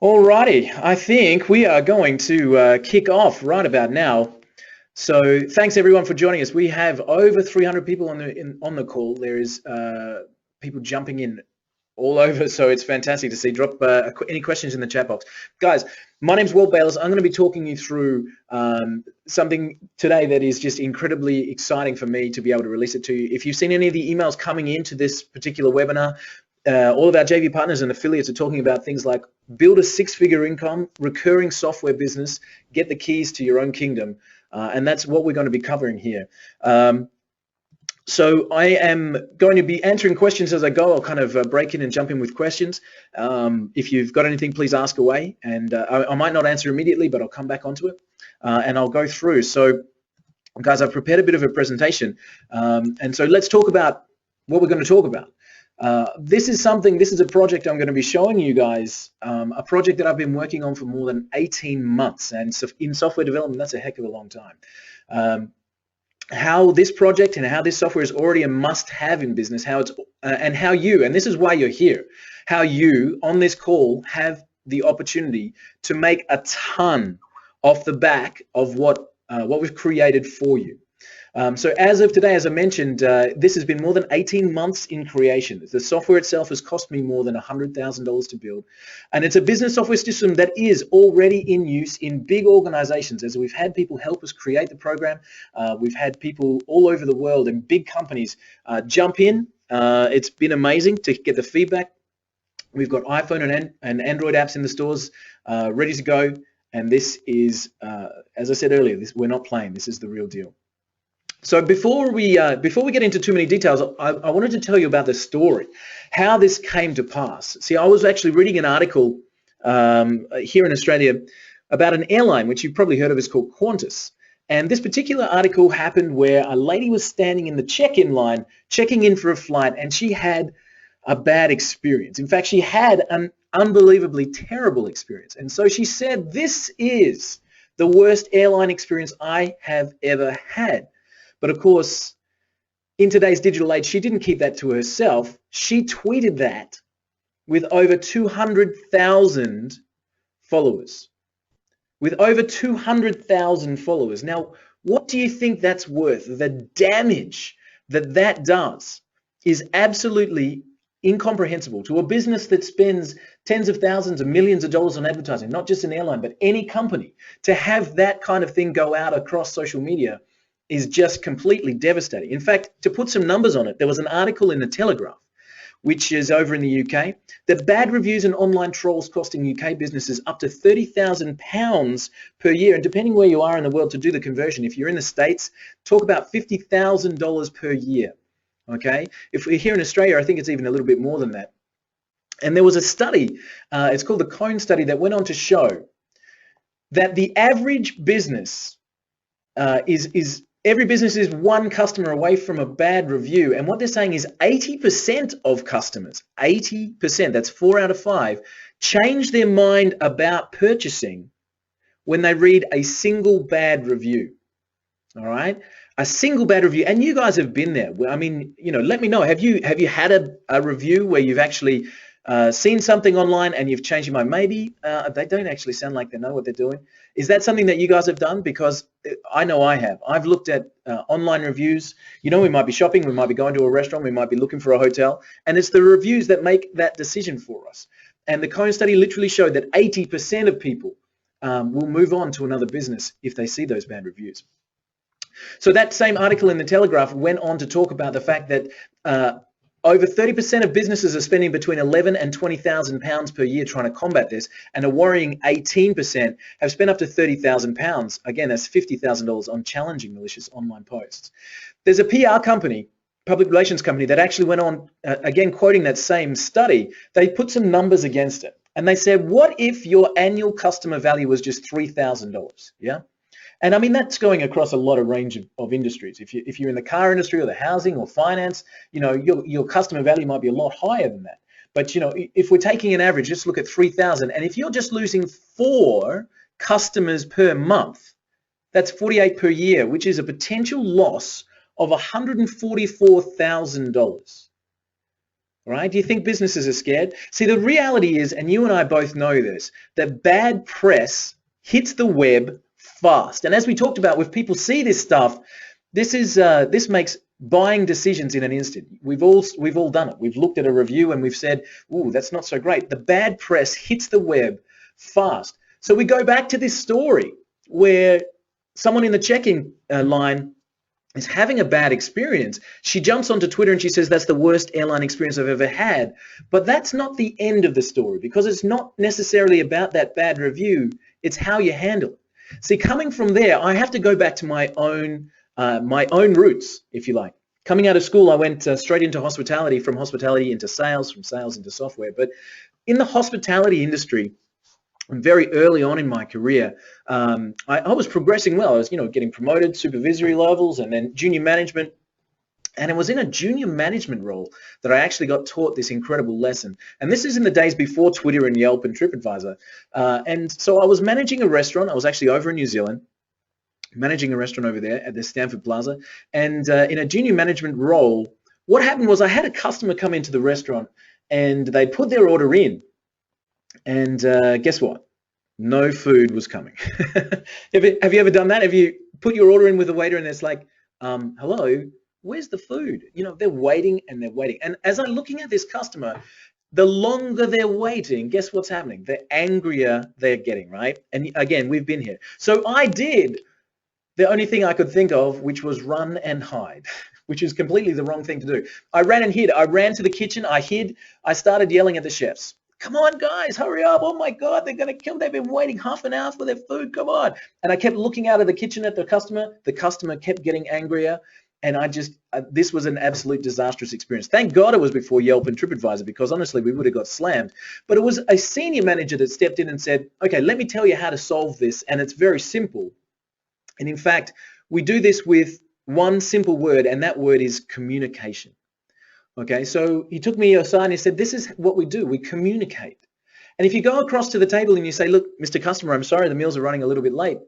Alrighty, I think we are going to kick off right about now. So thanks everyone for joining us. We have over 300 people on the call. There is people jumping in all over, so it's fantastic to see. Drop any questions in the chat box, guys. My name's Bayliss. I'm going to be talking you through something today that is just incredibly exciting for me to be able to release it to you. If you've seen any of the emails coming into this particular webinar, all of our JV partners and affiliates are talking about things like build a six-figure income, recurring software business, get the keys to your own kingdom, and that's what we're going to be covering here. So I am going to be answering questions as I go. I'll kind of break in and jump in with questions. If you've got anything, please ask away, and I might not answer immediately, but I'll come back onto it, and I'll go through. So, guys, I've prepared a bit of a presentation, and so let's talk about what we're going to talk about. This is a project I'm going to be showing you guys, a project that I've been working on for more than 18 months, and so in software development, that's a heck of a long time. How this project and how this software is already a must-have in business, and this is why you're here, how you on this call have the opportunity to make a ton off the back of what we've created for you. So as of today, as I mentioned, this has been more than 18 months in creation. The software itself has cost me more than $100,000 to build. And it's a business software system that is already in use in big organizations, as we've had people help us create the program. We've had people all over the world and big companies jump in. It's been amazing to get the feedback. We've got iPhone and Android apps in the stores ready to go. And this is, as I said earlier, we're not playing. This is the real deal. So before we get into too many details, I wanted to tell you about the story, how this came to pass. See, I was actually reading an article here in Australia about an airline, which you've probably heard of, is called Qantas. And this particular article happened where a lady was standing in the check-in line, checking in for a flight, and she had a bad experience. In fact, she had an unbelievably terrible experience. And so she said, "This is the worst airline experience I have ever had." But of course, in today's digital age, she didn't keep that to herself. She tweeted that with over 200,000 followers. With over 200,000 followers. Now, what do you think that's worth? The damage that does is absolutely incomprehensible to a business that spends tens of thousands of millions of dollars on advertising, not just an airline, but any company. To have that kind of thing go out across social media is just completely devastating. In fact, to put some numbers on it, there was an article in the Telegraph, which is over in the UK, that bad reviews and online trolls costing UK businesses up to £30,000 per year. And depending where you are in the world to do the conversion, if you're in the States, talk about $50,000 per year, okay? If we're here in Australia, I think it's even a little bit more than that. And there was a study, it's called the Cone study, that went on to show that the average business every business is one customer away from a bad review. And what they're saying is 80% of customers, 80%, that's 4 out of 5, change their mind about purchasing when they read a single bad review. All right? A single bad review. And you guys have been there. I mean, let me know. Have you had a review where you've actually seen something online and you've changed your mind? Maybe they don't actually sound like they know what they're doing. Is that something that you guys have done? Because I know I have. I've looked at online reviews. We might be shopping, we might be going to a restaurant, we might be looking for a hotel, and it's the reviews that make that decision for us. And the Cone study literally showed that 80% of people will move on to another business if they see those bad reviews. So that same article in the Telegraph went on to talk about the fact that over 30% of businesses are spending between £11,000 and £20,000 per year trying to combat this, and a worrying 18% have spent up to £30,000. Again, that's $50,000 on challenging malicious online posts. There's a PR company, public relations company, that actually went on, again, quoting that same study. They put some numbers against it, and they said, what if your annual customer value was just $3,000? Yeah. And I mean, that's going across a lot of range of industries. If you're in the car industry or the housing or finance, your customer value might be a lot higher than that. But if we're taking an average, just look at 3,000. And if you're just losing 4 customers per month, that's 48 per year, which is a potential loss of $144,000. All right? Do you think businesses are scared? See, the reality is, and you and I both know this, that bad press hits the web fast. And as we talked about, if people see this stuff, this makes buying decisions in an instant. We've all done it. We've looked at a review and we've said, "Ooh, that's not so great." The bad press hits the web fast. So we go back to this story where someone in the checking line is having a bad experience. She jumps onto Twitter and she says, "That's the worst airline experience I've ever had." But that's not the end of the story, because it's not necessarily about that bad review. It's how you handle it. See, coming from there, I have to go back to my own roots, if you like. Coming out of school, I went straight into hospitality, from hospitality into sales, from sales into software. But in the hospitality industry, very early on in my career, I was progressing well. I was, getting promoted, supervisory levels, and then junior management. And it was in a junior management role that I actually got taught this incredible lesson. And this is in the days before Twitter and Yelp and TripAdvisor. And so I was managing a restaurant. I was actually over in New Zealand, managing a restaurant over there at the Stanford Plaza. And in a junior management role, what happened was I had a customer come into the restaurant and they put their order in. And guess what? No food was coming. Have you ever done that? Have you put your order in with a waiter and it's like, hello, where's the food? They're waiting and they're waiting. And as I'm looking at this customer, the longer they're waiting, guess what's happening? The angrier they're getting, right? And again, we've been here. So I did the only thing I could think of, which was run and hide, which is completely the wrong thing to do. I ran and hid. I ran to the kitchen. I hid. I started yelling at the chefs. "Come on, guys, hurry up. Oh, my God, they're going to kill. They've been waiting half an hour for their food. Come on." And I kept looking out of the kitchen at the customer. The customer kept getting angrier. And this was an absolute disastrous experience. Thank God it was before Yelp and TripAdvisor, because honestly, we would have got slammed. But it was a senior manager that stepped in and said, "Okay, let me tell you how to solve this. And it's very simple. And in fact, we do this with one simple word, and that word is communication." Okay, so he took me aside and he said, "This is what we do. We communicate." And if you go across to the table and you say, "Look, Mr. Customer, I'm sorry, the meals are running a little bit late.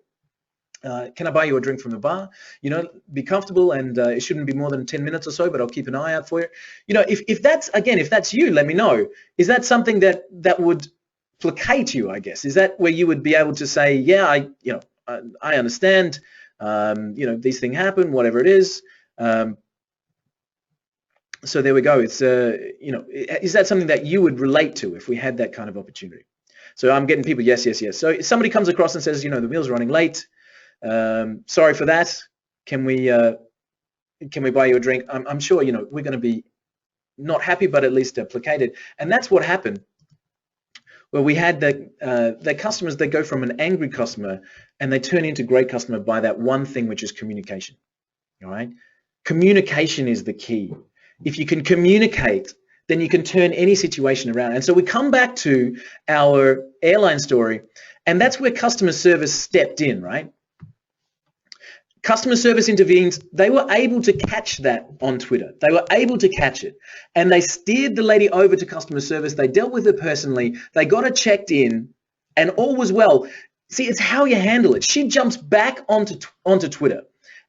Can I buy you a drink from the bar? Be comfortable, and it shouldn't be more than 10 minutes or so, but I'll keep an eye out for you." If that's you, let me know. Is that something that would placate you, I guess? Is that where you would be able to say, "Yeah, I understand, these things happen, whatever it is." So there we go. It's, is that something that you would relate to if we had that kind of opportunity? So I'm getting people, yes, yes, yes. So if somebody comes across and says, "The meal's running late. Sorry for that. Can we buy you a drink?" I'm sure, we're going to be not happy, but at least placated. And that's what happened. Well, we had the customers, they go from an angry customer and they turn into great customer by that one thing, which is communication. All right? Communication is the key. If you can communicate, then you can turn any situation around. And so we come back to our airline story, and that's where customer service stepped in, right? Customer service intervened. They were able to catch that on Twitter. They were able to catch it, and they steered the lady over to customer service. They dealt with her personally. They got her checked in, and all was well. See, it's how you handle it. She jumps back onto Twitter,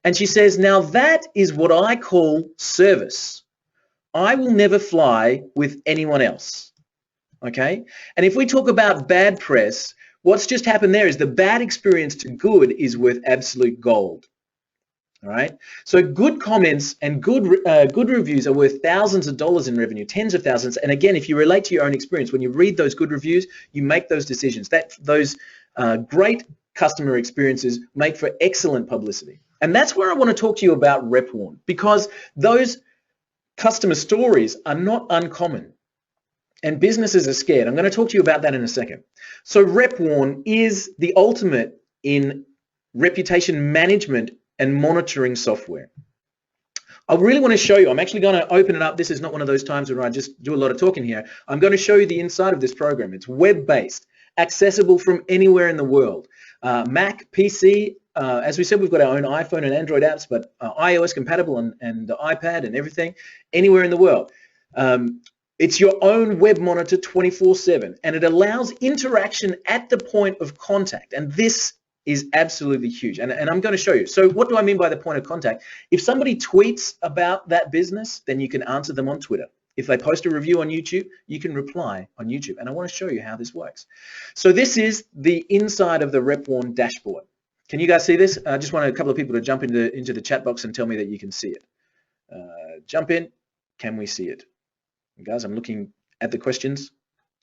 and she says, "Now that is what I call service. I will never fly with anyone else." Okay? And if we talk about bad press, what's just happened there is the bad experience to good is worth absolute gold. All right? So good comments and good reviews are worth thousands of dollars in revenue, tens of thousands. And again, if you relate to your own experience, when you read those good reviews, you make those decisions. Those great customer experiences make for excellent publicity. And that's where I want to talk to you about Repwarn, because those customer stories are not uncommon, and businesses are scared. I'm going to talk to you about that in a second. So Repwarn is the ultimate in reputation management and monitoring software. I really want to show you. I'm actually going to open it up. This is not one of those times where I just do a lot of talking here. I'm going to show you the inside of this program. It's web-based, accessible from anywhere in the world. Mac, PC, as we said, we've got our own iPhone and Android apps, but iOS compatible and the iPad and everything, anywhere in the world. It's your own web monitor 24/7, and it allows interaction at the point of contact. And this is absolutely huge. And I'm going to show you. So what do I mean by the point of contact? If somebody tweets about that business, then you can answer them on Twitter. If they post a review on YouTube, you can reply on YouTube. And I want to show you how this works. So this is the inside of the Repwarn dashboard. Can you guys see this? I just want a couple of people to jump into the chat box and tell me that you can see it. Jump in. Can we see it? Guys, I'm looking at the questions.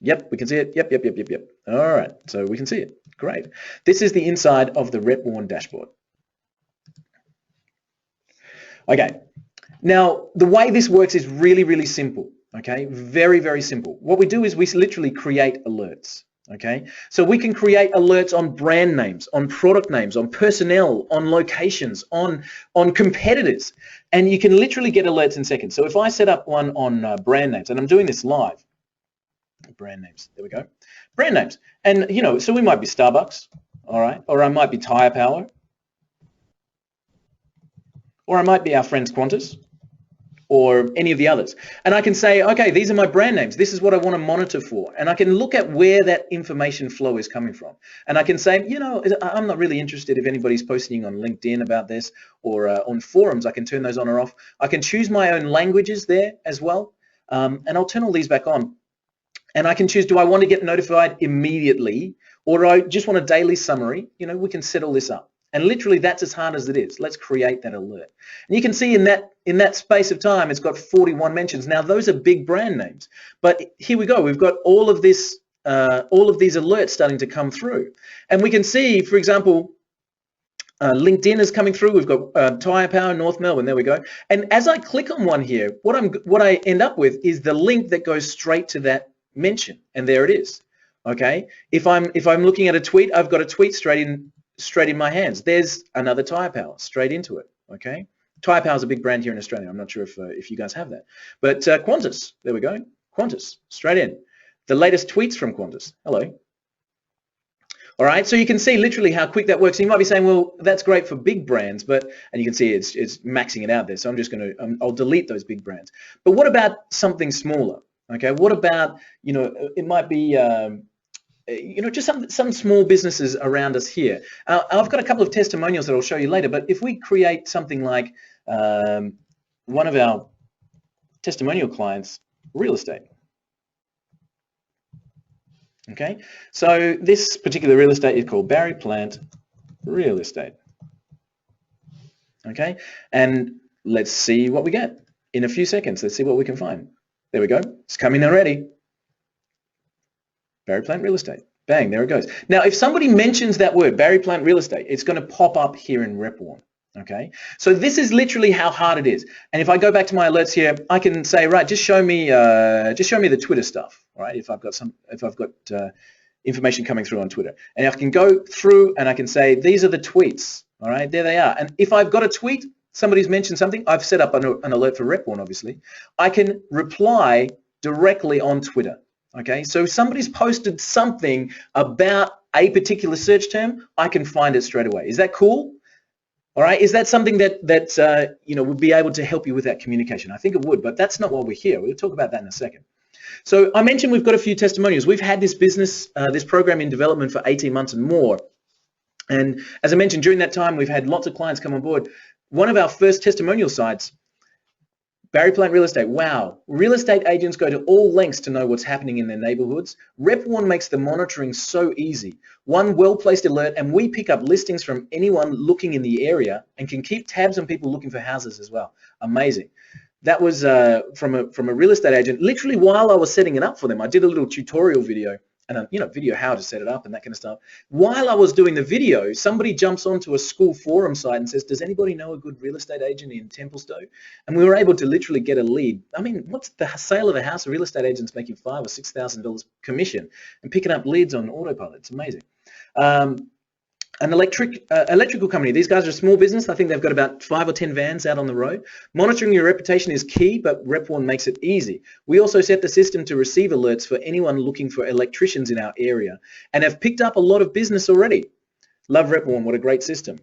Yep, we can see it. Yep. All right, so we can see it. Great. This is the inside of the Repwarn dashboard. Okay. Now, the way this works is really, really simple, okay? Very, very simple. What we do is we literally create alerts, okay? So we can create alerts on brand names, on product names, on personnel, on locations, on competitors, and you can literally get alerts in seconds. So if I set up one on brand names, and I'm doing this live, brand names, there we go, brand names, and you know, so we might be Starbucks, all right, or I might be Tire Power, or I might be our friends Qantas, or any of the others. And I can say, okay, these are my brand names. This is what I want to monitor for. And I can look at where that information flow is coming from. And I can say, you know, I'm not really interested if anybody's posting on LinkedIn about this or on forums. I can turn those on or off. I can choose my own languages there as well. And I'll turn all these back on. And I can choose, do I want to get notified immediately or do I just want a daily summary? You know, we can set all this up. And literally that's as hard as it is. Let's create that alert. And you can see in that space of time, it's got 41 mentions. Now those are big brand names, but here we go. We've got all of these alerts starting to come through. And we can see, for example, LinkedIn is coming through. We've got Tire Power, North Melbourne. There we go. And as I click on one here, what I end up with is the link that goes straight to that mention. And there it is. Okay. If I'm looking at a tweet, I've got a tweet straight in my hands. There's another Tire Power straight into it. Okay, Tire Power is a big brand here in Australia. I'm not sure if you guys have that, but Qantas, there we go. Qantas straight in. The latest tweets from Qantas. Hello. All right, so you can see literally how quick that works. You might be saying, well, that's great for big brands, and you can see it's maxing it out there. So I'm just going to I'll delete those big brands. But what about something smaller? Okay, what about, you know, it might be you know, just some small businesses around us here. I've got a couple of testimonials that I'll show you later, but if we create something like one of our testimonial clients, real estate. Okay, so this particular real estate is called Barry Plant Real Estate. Okay, and let's see what we get in a few seconds. Let's see what we can find. There we go. It's coming already. Barry Plant Real Estate. Bang, there it goes. Now, if somebody mentions that word, Barry Plant Real Estate, it's going to pop up here in Repwarn. Okay, so this is literally how hard it is. And if I go back to my alerts here, I can say, right, just show me the Twitter stuff. All right, if I've got information coming through on Twitter, and I can go through and I can say, these are the tweets. All right, there they are. And if I've got a tweet, somebody's mentioned something, I've set up an alert for Repwarn, obviously. I can reply directly on Twitter. Okay, so if somebody's posted something about a particular search term, I can find it straight away. Is that cool? All right, is that something that you know, would be able to help you with that communication? I think it would, but that's not why we're here. We'll talk about that in a second. So I mentioned we've got a few testimonials. We've had this this program in development for 18 months and more. And as I mentioned, during that time, we've had lots of clients come on board. One of our first testimonial sites, Barry Plant Real Estate. Wow, real estate agents go to all lengths to know what's happening in their neighborhoods. Repwarn makes the monitoring so easy. One well-placed alert, and we pick up listings from anyone looking in the area and can keep tabs on people looking for houses as well. Amazing. That was from a real estate agent. Literally, while I was setting it up for them, I did a little tutorial video and video how to set it up and that kind of stuff. While I was doing the video, somebody jumps onto a school forum site and says, does anybody know a good real estate agent in Templestowe? And we were able to literally get a lead. I mean, what's the sale of a house? A real estate agent's making $5,000 or $6,000 commission and picking up leads on autopilot. It's amazing. An electrical company. These guys are a small business. I think they've got about 5 or 10 vans out on the road. Monitoring your reputation is key, but Repwarn makes it easy. We also set the system to receive alerts for anyone looking for electricians in our area and have picked up a lot of business already. Love Repwarn. What a great system.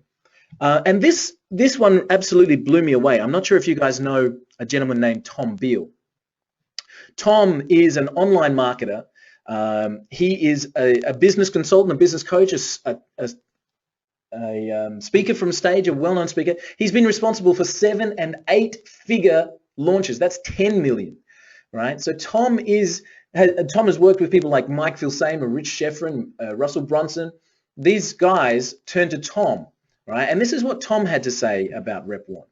And this one absolutely blew me away. I'm not sure if you guys know a gentleman named Tom Beal. Tom is an online marketer. He is a business consultant, a business coach, a speaker from stage, a well-known speaker. He's been responsible for 7- and 8-figure launches. That's 10 million. right? So Tom has worked with people like Mike Filsamer, Rich Schefren, Russell Brunson. These guys turned to Tom, right? And this is what Tom had to say about Repwarn.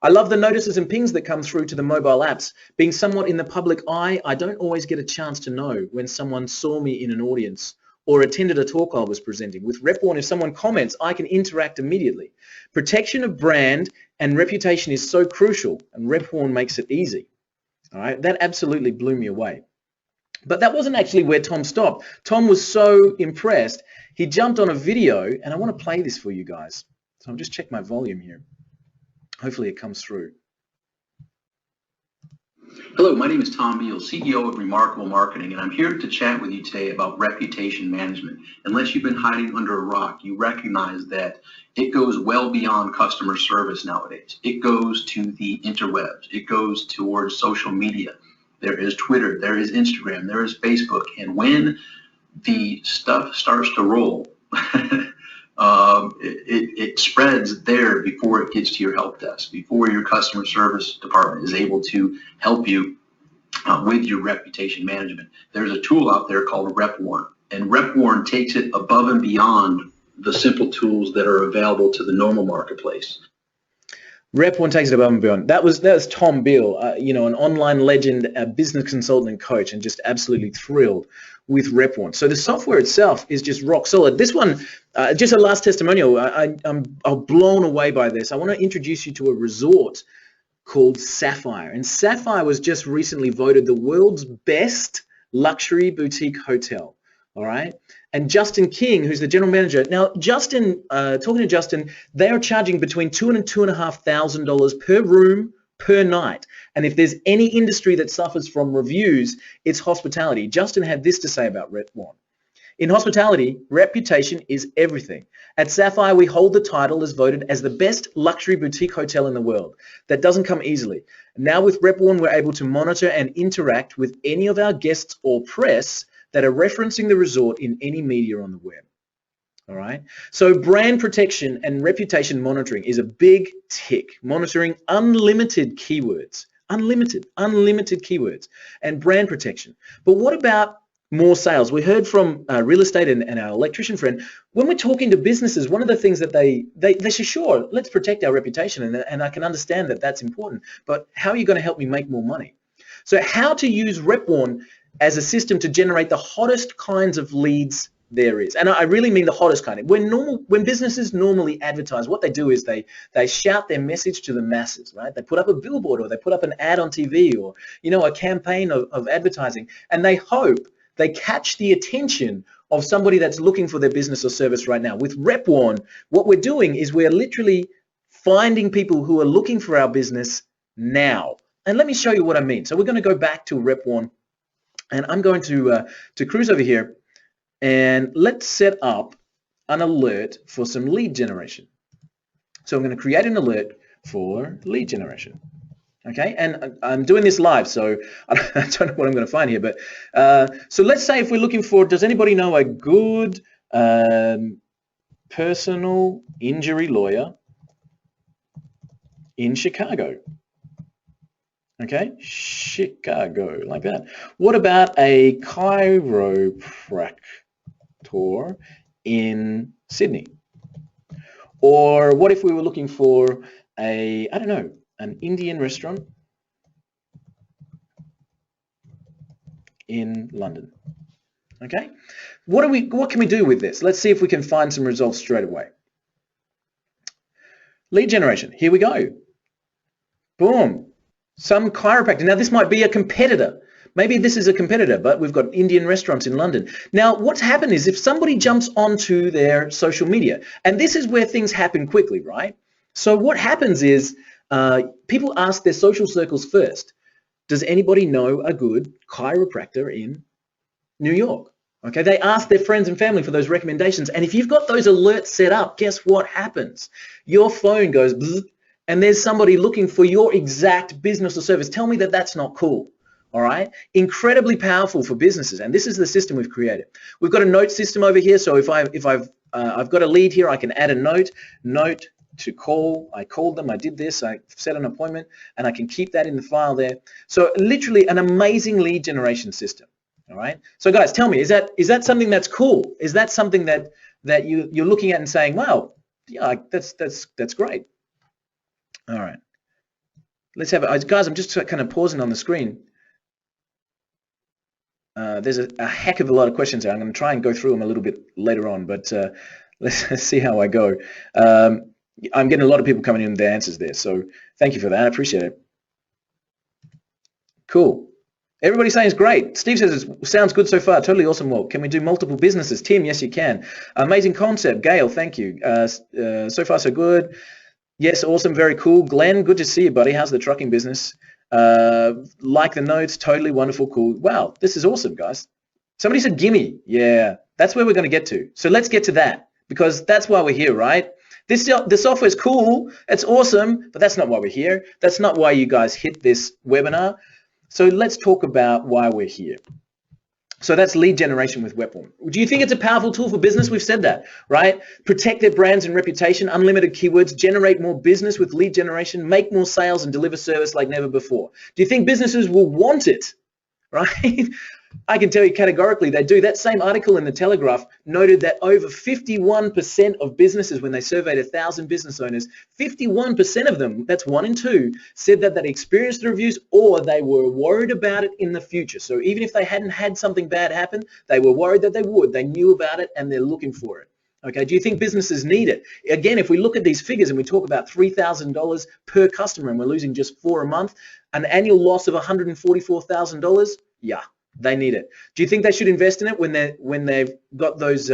I love the notices and pings that come through to the mobile apps. Being somewhat in the public eye, I don't always get a chance to know when someone saw me in an audience or attended a talk I was presenting. With Repwarn, if someone comments, I can interact immediately. Protection of brand and reputation is so crucial, and Repwarn makes it easy. All right, that absolutely blew me away. But that wasn't actually where Tom stopped. Tom was so impressed, he jumped on a video, and I want to play this for you guys. So I'll just check my volume here. Hopefully it comes through. Hello, my name is Tom Beal, CEO of Remarkable Marketing, and I'm here to chat with you today about reputation management. Unless you've been hiding under a rock, you recognize that it goes well beyond customer service nowadays. It goes to the interwebs. It goes towards social media. There is Twitter, there is Instagram, there is Facebook, and when the stuff starts to roll, it spreads there before it gets to your help desk, before your customer service department is able to help you with your reputation management. There's a tool out there called Repwarn, and Repwarn takes it above and beyond the simple tools that are available to the normal marketplace. Repwarn takes it above and beyond. That was Tom Beal, an online legend, a business consultant and coach, and just absolutely thrilled with Repwarn. So the software itself is just rock solid. This one, just a last testimonial, I'm blown away by this. I want to introduce you to a resort called Sapphire. And Sapphire was just recently voted the world's best luxury boutique hotel. All right. And Justin King, who's the general manager. Now, Justin, talking to Justin, they are charging between $2,000 and $2,500 per room per night. And if there's any industry that suffers from reviews, it's hospitality. Justin had this to say about Repwarn. In hospitality, reputation is everything. At Sapphire, we hold the title as voted as the best luxury boutique hotel in the world. That doesn't come easily. Now with Repwarn, we're able to monitor and interact with any of our guests or press that are referencing the resort in any media on the web. All right. So brand protection and reputation monitoring is a big tick. Monitoring unlimited keywords, unlimited keywords, and brand protection. But what about more sales? We heard from real estate and our electrician friend, when we're talking to businesses, one of the things that they say, sure, let's protect our reputation, and I can understand that that's important, but how are you going to help me make more money? So how to use Repwarn as a system to generate the hottest kinds of leads there is. And I really mean the hottest kind. When businesses normally advertise, what they do is they shout their message to the masses, right? They put up a billboard, or they put up an ad on TV, or a campaign of advertising, and they hope they catch the attention of somebody that's looking for their business or service right now. With Repwarn, what we're doing is we're literally finding people who are looking for our business now. And let me show you what I mean. So we're going to go back to Repwarn, and I'm going to cruise over here, and let's set up an alert for some lead generation. So I'm going to create an alert for lead generation. Okay, and I'm doing this live, so I don't know what I'm going to find here. But so let's say if we're looking for, does anybody know a good personal injury lawyer in Chicago? Okay, Chicago, like that. What about a chiropractor in Sydney? Or what if we were looking for a, I don't know, an Indian restaurant in London? Okay, what can we do with this? Let's see if we can find some results straight away. Lead generation, here we go. Boom. Some chiropractor. Now this might be a competitor. Maybe this is a competitor, but we've got Indian restaurants in London. Now what's happened is if somebody jumps onto their social media, and this is where things happen quickly, right? So what happens is people ask their social circles first, does anybody know a good chiropractor in New York? Okay, they ask their friends and family for those recommendations, and if you've got those alerts set up, guess what happens? Your phone goes bzz, and there's somebody looking for your exact business or service. Tell me that that's not cool. All right, incredibly powerful for businesses, and this is the system we've created. We've got a note system over here, so if I've got a lead here, I can add a note to call. I called them, I did this, I set an appointment, and I can keep that in the file there. So literally an amazing lead generation system. All right. So guys, tell me, is that something that's cool? Is that something that you're looking at and saying, wow, yeah, that's great. All right. Let's have it. Guys, I'm just kind of pausing on the screen. There's a heck of a lot of questions there. I'm going to try and go through them a little bit later on, but let's see how I go. I'm getting a lot of people coming in with their answers there, so thank you for that. I appreciate it. Cool. Everybody's saying it's great. Steve says it sounds good so far. Totally awesome. Well, can we do multiple businesses? Tim, yes, you can. Amazing concept. Gail, thank you. So far, so good. Yes, awesome. Very cool. Glenn, good to see you, buddy. How's the trucking business? Like the notes, totally wonderful, cool. Wow, this is awesome, guys. Somebody said gimme. Yeah, that's where we're going to get to. So let's get to that, because that's why we're here, right? The software is cool, it's awesome, but that's not why we're here. That's not why you guys hit this webinar. So let's talk about why we're here. So that's lead generation with Repwarn. Do you think it's a powerful tool for business? We've said that, right? Protect their brands and reputation, unlimited keywords, generate more business with lead generation, make more sales, and deliver service like never before. Do you think businesses will want it, right? I can tell you categorically they do. That same article in the Telegraph noted that over 51% of businesses, when they surveyed 1,000 business owners, 51% of them, that's 1 in 2, said that they experienced the reviews or they were worried about it in the future. So even if they hadn't had something bad happen, they were worried that they would. They knew about it and they're looking for it. Okay, do you think businesses need it? Again, if we look at these figures and we talk about $3,000 per customer and we're losing just 4 a month, an annual loss of $144,000, yeah. They need it. Do you think they should invest in it when they've got those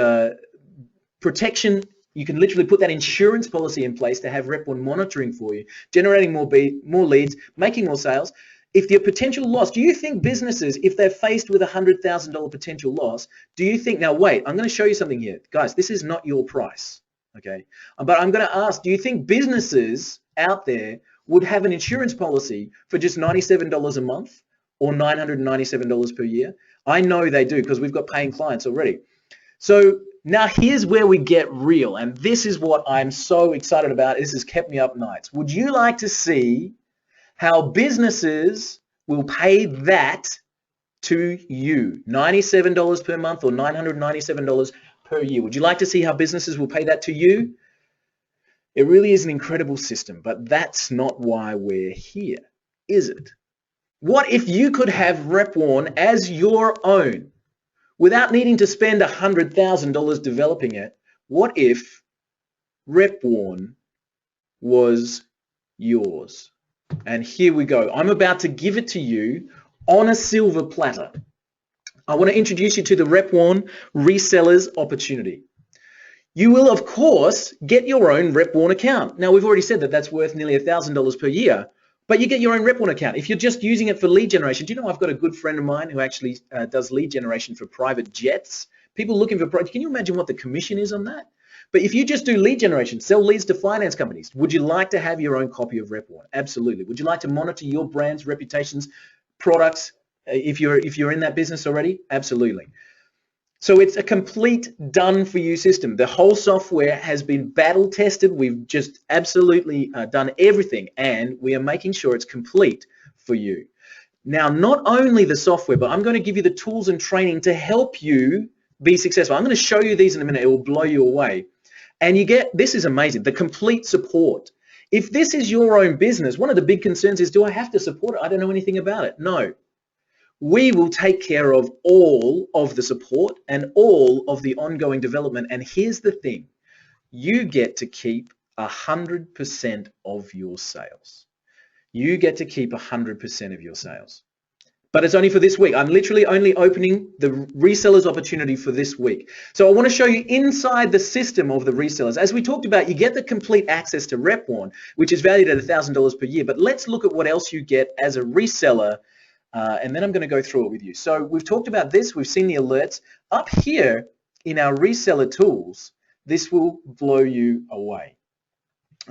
protection? You can literally put that insurance policy in place to have Repwarn monitoring for you, generating more leads, making more sales. If your potential loss, do you think businesses, if they're faced with $100,000 potential loss, do you think, now wait, I'm going to show you something here. Guys, this is not your price, okay? But I'm going to ask, do you think businesses out there would have an insurance policy for just $97 a month? Or $997 per year? I know they do, because we've got paying clients already. So now here's where we get real, and this is what I'm so excited about. This has kept me up nights. Would you like to see how businesses will pay that to you? $97 per month or $997 per year. Would you like to see how businesses will pay that to you? It really is an incredible system, but that's not why we're here, is it? What if you could have Repwarn as your own without needing to spend $100,000 developing it? What if Repwarn was yours? And here we go. I'm about to give it to you on a silver platter. I want to introduce you to the Repwarn Resellers opportunity. You will, of course, get your own Repwarn account. Now, we've already said that that's worth nearly $1,000 per year. But you get your own Repwarn account. If you're just using it for lead generation, do you know I've got a good friend of mine who actually does lead generation for private jets? People looking for, can you imagine what the commission is on that? But if you just do lead generation, sell leads to finance companies, would you like to have your own copy of Repwarn? Absolutely. Would you like to monitor your brand's reputations, products, if you're in that business already? Absolutely. So it's a complete done-for-you system. The whole software has been battle tested. We've just absolutely done everything, and we are making sure it's complete for you. Now, not only the software, but I'm going to give you the tools and training to help you be successful. I'm going to show you these in a minute. It will blow you away. And you get, this is amazing, the complete support. If this is your own business, one of the big concerns is, do I have to support it? I don't know anything about it. No. We will take care of all of the support and all of the ongoing development. And here's the thing, you get to keep 100% of your sales. You get to keep 100% of your sales. But it's only for this week. I'm literally only opening the resellers opportunity for this week. So I want to show you inside the system of the resellers. As we talked about, you get the complete access to Repwarn, which is valued at $1,000 per year. But let's look at what else you get as a reseller. And then I'm going to go through it with you. So we've talked about this. We've seen the alerts. Up here in our reseller tools, this will blow you away.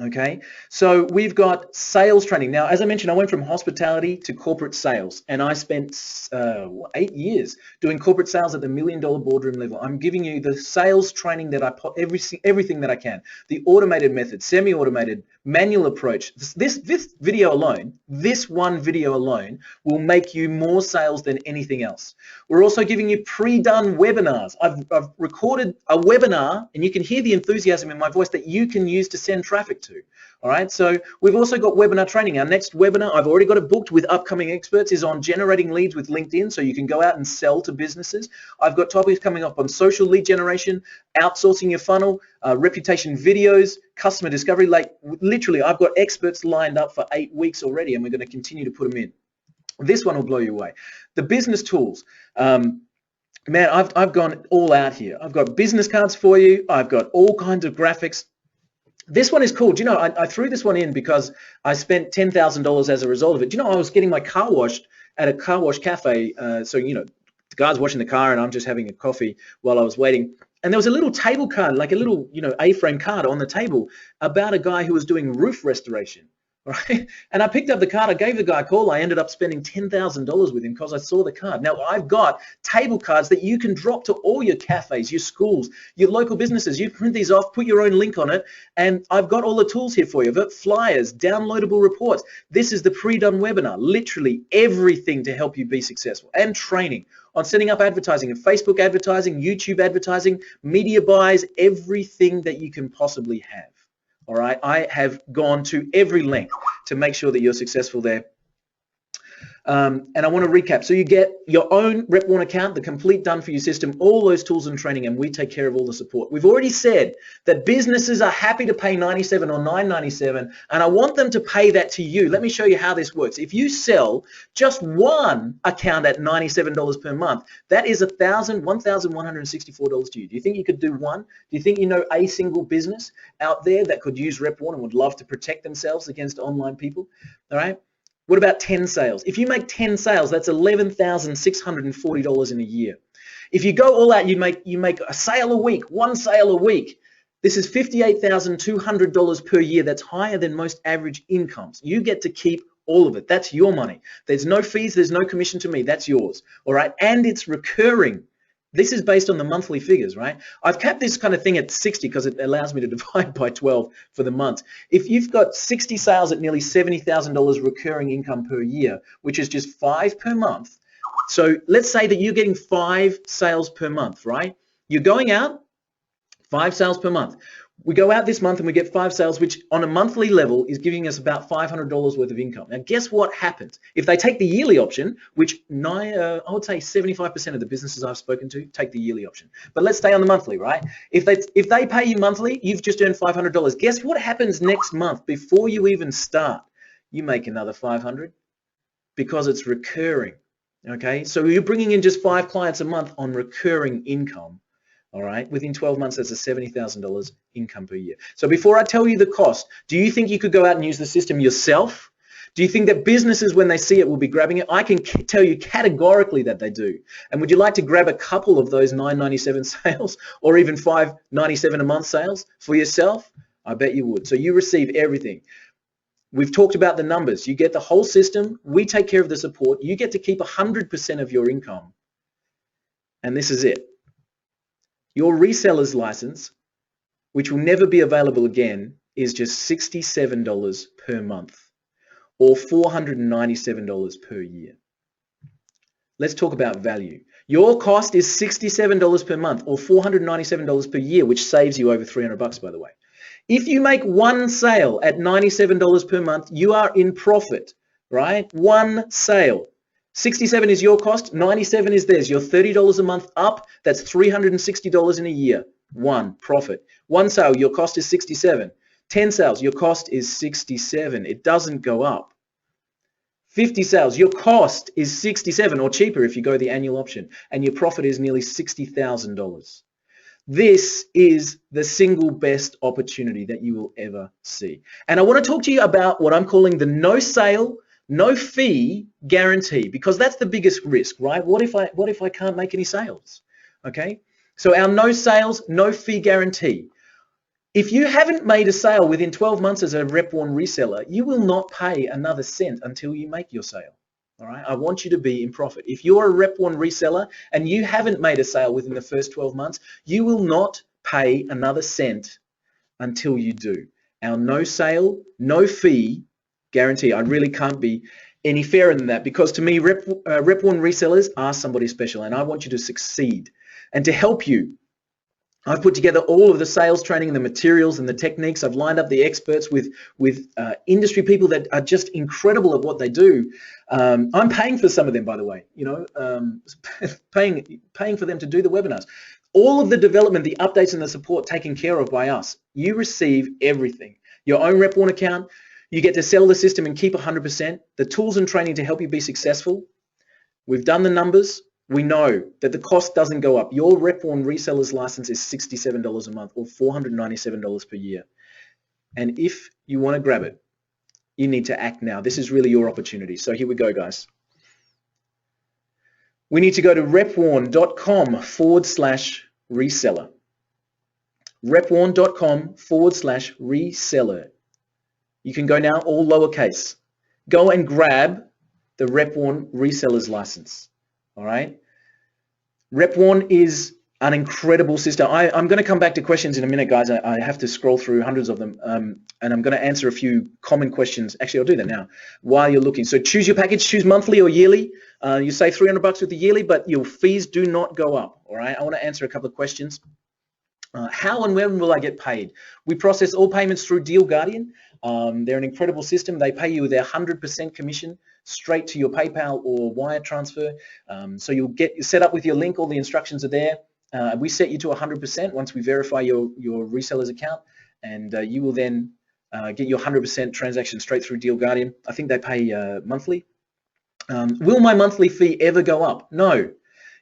Okay, so we've got sales training. Now, as I mentioned, I went from hospitality to corporate sales, and I spent 8 years doing corporate sales at the $1 million boardroom level. I'm giving you the sales training that I put everything that I can, the automated method, semi-automated, manual approach. This video alone, this one video alone, will make you more sales than anything else. We're also giving you pre-done webinars. I've recorded a webinar, and you can hear the enthusiasm in my voice that you can use to send traffic to. All right, so we've also got webinar training. Our next webinar, I've already got it booked with upcoming experts, is on generating leads with LinkedIn, so you can go out and sell to businesses. I've got topics coming up on social lead generation, outsourcing your funnel, reputation videos, customer discovery. Like literally, I've got experts lined up for 8 weeks already, and we're going to continue to put them in. This one will blow you away. The business tools. Man, I've gone all out here. I've got business cards for you. I've got all kinds of graphics. This one is cool. Do you know, I threw this one in because I spent $10,000 as a result of it. Do you know, I was getting my car washed at a car wash cafe. So, you know, the guy's washing the car and I'm just having a coffee while I was waiting. And there was a little table card, like a little, you know, A-frame card on the table about a guy who was doing roof restoration. Right? And I picked up the card, I gave the guy a call, I ended up spending $10,000 with him because I saw the card. Now I've got table cards that you can drop to all your cafes, your schools, your local businesses. You print these off, put your own link on it, and I've got all the tools here for you. I've got flyers, downloadable reports. This is the pre-done webinar, literally everything to help you be successful, and training on setting up advertising and Facebook advertising, YouTube advertising, media buys, everything that you can possibly have. All right, I have gone to every length to make sure that you're successful there. And I want to recap. So you get your own Repwarn account, the complete done-for-you system, all those tools and training, and we take care of all the support. We've already said that businesses are happy to pay $97 or $9.97, and I want them to pay that to you. Let me show you how this works. If you sell just one account at $97 per month, that is $1,164 to you. Do you think you could do one? Do you think you know a single business out there that could use Repwarn and would love to protect themselves against online people? All right. What about 10 sales? If you make 10 sales, that's $11,640 in a year. If you go all out, you make a sale a week, one sale a week. This is $58,200 per year. That's higher than most average incomes. You get to keep all of it. That's your money. There's no fees. There's no commission to me. That's yours. All right. And it's recurring. This is based on the monthly figures, right? I've capped this kind of thing at 60 because it allows me to divide by 12 for the month. If you've got 60 sales at nearly $70,000 recurring income per year, which is just 5 per month. So let's say that you're getting 5 sales per month, right? You're going out, 5 sales per month. We go out this month and we get 5 sales, which on a monthly level is giving us about $500 worth of income. Now, guess what happens? If they take the yearly option, which I would say 75% of the businesses I've spoken to take the yearly option. But let's stay on the monthly, right? If they pay you monthly, you've just earned $500. Guess what happens next month before you even start? You make another $500 because it's recurring, okay? So you're bringing in just 5 clients a month on recurring income. All right, within 12 months, that's a $70,000 income per year. So before I tell you the cost, do you think you could go out and use the system yourself? Do you think that businesses, when they see it, will be grabbing it? I can tell you categorically that they do. And would you like to grab a couple of those $9.97 sales or even $5.97 a month sales for yourself? I bet you would. So you receive everything. We've talked about the numbers. You get the whole system. We take care of the support. You get to keep 100% of your income. And this is it. Your reseller's license, which will never be available again, is just $67 per month or $497 per year. Let's talk about value. Your cost is $67 per month or $497 per year, which saves you over $300, by the way. If you make one sale at $97 per month, you are in profit, right? One sale. 67 is your cost, 97 is theirs. You're $30 a month up, that's $360 in a year. One profit. One sale, your cost is 67. 10 sales, your cost is 67. It doesn't go up. 50 sales, your cost is 67 or cheaper if you go the annual option, and your profit is nearly $60,000. This is the single best opportunity that you will ever see. And I want to talk to you about what I'm calling the no sale, no fee guarantee, because that's the biggest risk, right? What if I can't make any sales? Okay, so our no sales, no fee guarantee. If you haven't made a sale within 12 months as a Repwarn reseller, you will not pay another cent until you make your sale. All right, I want you to be in profit. If you're a Repwarn reseller and you haven't made a sale within the first 12 months, you will not pay another cent until you do. Our no sale, no fee guarantee. I really can't be any fairer than that, because to me, Repwarn resellers are somebody special, and I want you to succeed. And to help you, I've put together all of the sales training and the materials and the techniques. I've lined up the experts with industry people that are just incredible at what they do. I'm paying for some of them, by the way, you know, paying for them to do the webinars. All of the development, the updates and the support taken care of by us. You receive everything. Your own Repwarn account, you get to sell the system and keep 100%. The tools and training to help you be successful. We've done the numbers. We know that the cost doesn't go up. Your Repwarn reseller's license is $67 a month or $497 per year. And if you want to grab it, you need to act now. This is really your opportunity. So here we go, guys. We need to go to repwarn.com/reseller. repwarn.com/reseller. You can go now, all lowercase. Go and grab the Repwarn reseller's license. All right. Repwarn is an incredible system. I'm going to come back to questions in a minute, guys. I have to scroll through hundreds of them, and I'm going to answer a few common questions. Actually, I'll do that now while you're looking. So choose your package, choose monthly or yearly. You save $300 with the yearly, but your fees do not go up. All right. I want to answer a couple of questions. How and when will I get paid? We process all payments through Deal Guardian. They're an incredible system. They pay you their 100% commission straight to your PayPal or wire transfer. So you'll get set up with your link. All the instructions are there. We set you to 100% once we verify your reseller's account, and you will then get your 100% transaction straight through Deal Guardian. I think they pay monthly. Will my monthly fee ever go up? No.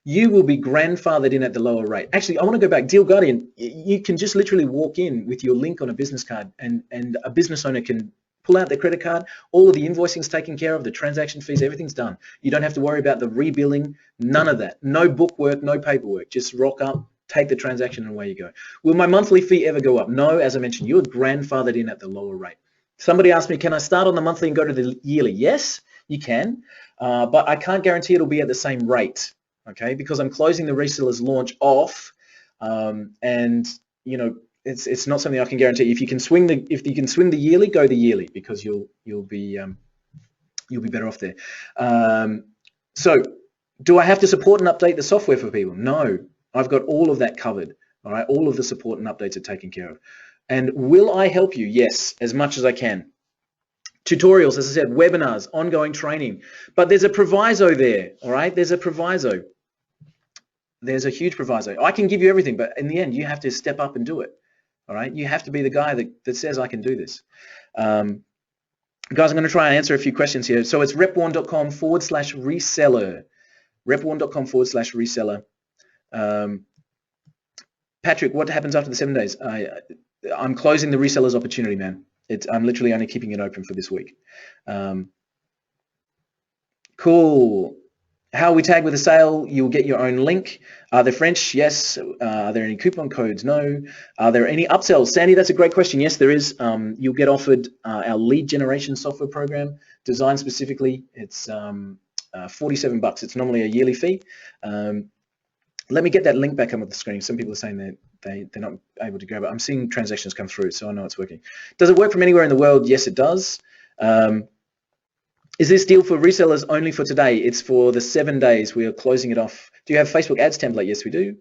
You will be grandfathered in at the lower rate. Actually, I want to go back. Deal Guardian, you can just literally walk in with your link on a business card, and a business owner can pull out their credit card. All of the invoicing is taken care of, the transaction fees, everything's done. You don't have to worry about the rebilling, none of that. No bookwork, no paperwork. Just rock up, take the transaction, and away you go. Will my monthly fee ever go up? No, as I mentioned, you're grandfathered in at the lower rate. Somebody asked me, can I start on the monthly and go to the yearly? Yes, you can, but I can't guarantee it'll be at the same rate. Okay, because I'm closing the reseller's launch off, and you know it's not something I can guarantee. If you can swing the yearly, go the yearly, because you'll be better off there. So, do I have to support and update the software for people? No, I've got all of that covered. All right, all of the support and updates are taken care of. And will I help you? Yes, as much as I can. Tutorials, as I said, webinars, ongoing training, but there's a proviso there. All right, there's a proviso. There's a huge proviso. I can give you everything, but in the end, you have to step up and do it. All right, you have to be the guy that says I can do this. Guys, I'm going to try and answer a few questions here. So it's repwarn.com/reseller. repwarn.com/reseller. Patrick, what happens after the 7 days? I'm closing the reseller's opportunity, man. I'm literally only keeping it open for this week. Cool. How we tag with a sale? You'll get your own link. Are there French? Yes. Are there any coupon codes? No. Are there any upsells? Sandy, that's a great question. Yes, there is. You'll get offered our lead generation software program, designed specifically. It's $47. It's normally a yearly fee. Let me get that link back up on the screen. Some people are saying that they're not able to grab it. I'm seeing transactions come through, so I know it's working. Does it work from anywhere in the world? Yes, it does. Is this deal for resellers only for today? It's for the 7 days. We are closing it off. Do you have Facebook ads template? Yes, we do.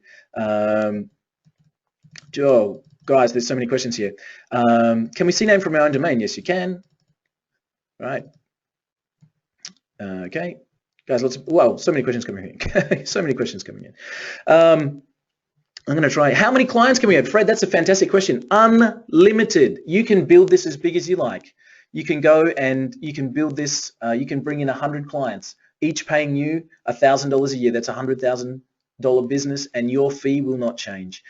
Oh, guys, there's so many questions here. Can we see name from our own domain? Yes, you can. Right. Okay. Guys, so many questions coming in. So many questions coming in. I'm going to try. How many clients can we have? Fred, that's a fantastic question. Unlimited. You can build this as big as you like. You can go and you can build this. You can bring in 100 clients, each paying you $1,000 a year. That's a $100,000 business, and your fee will not change.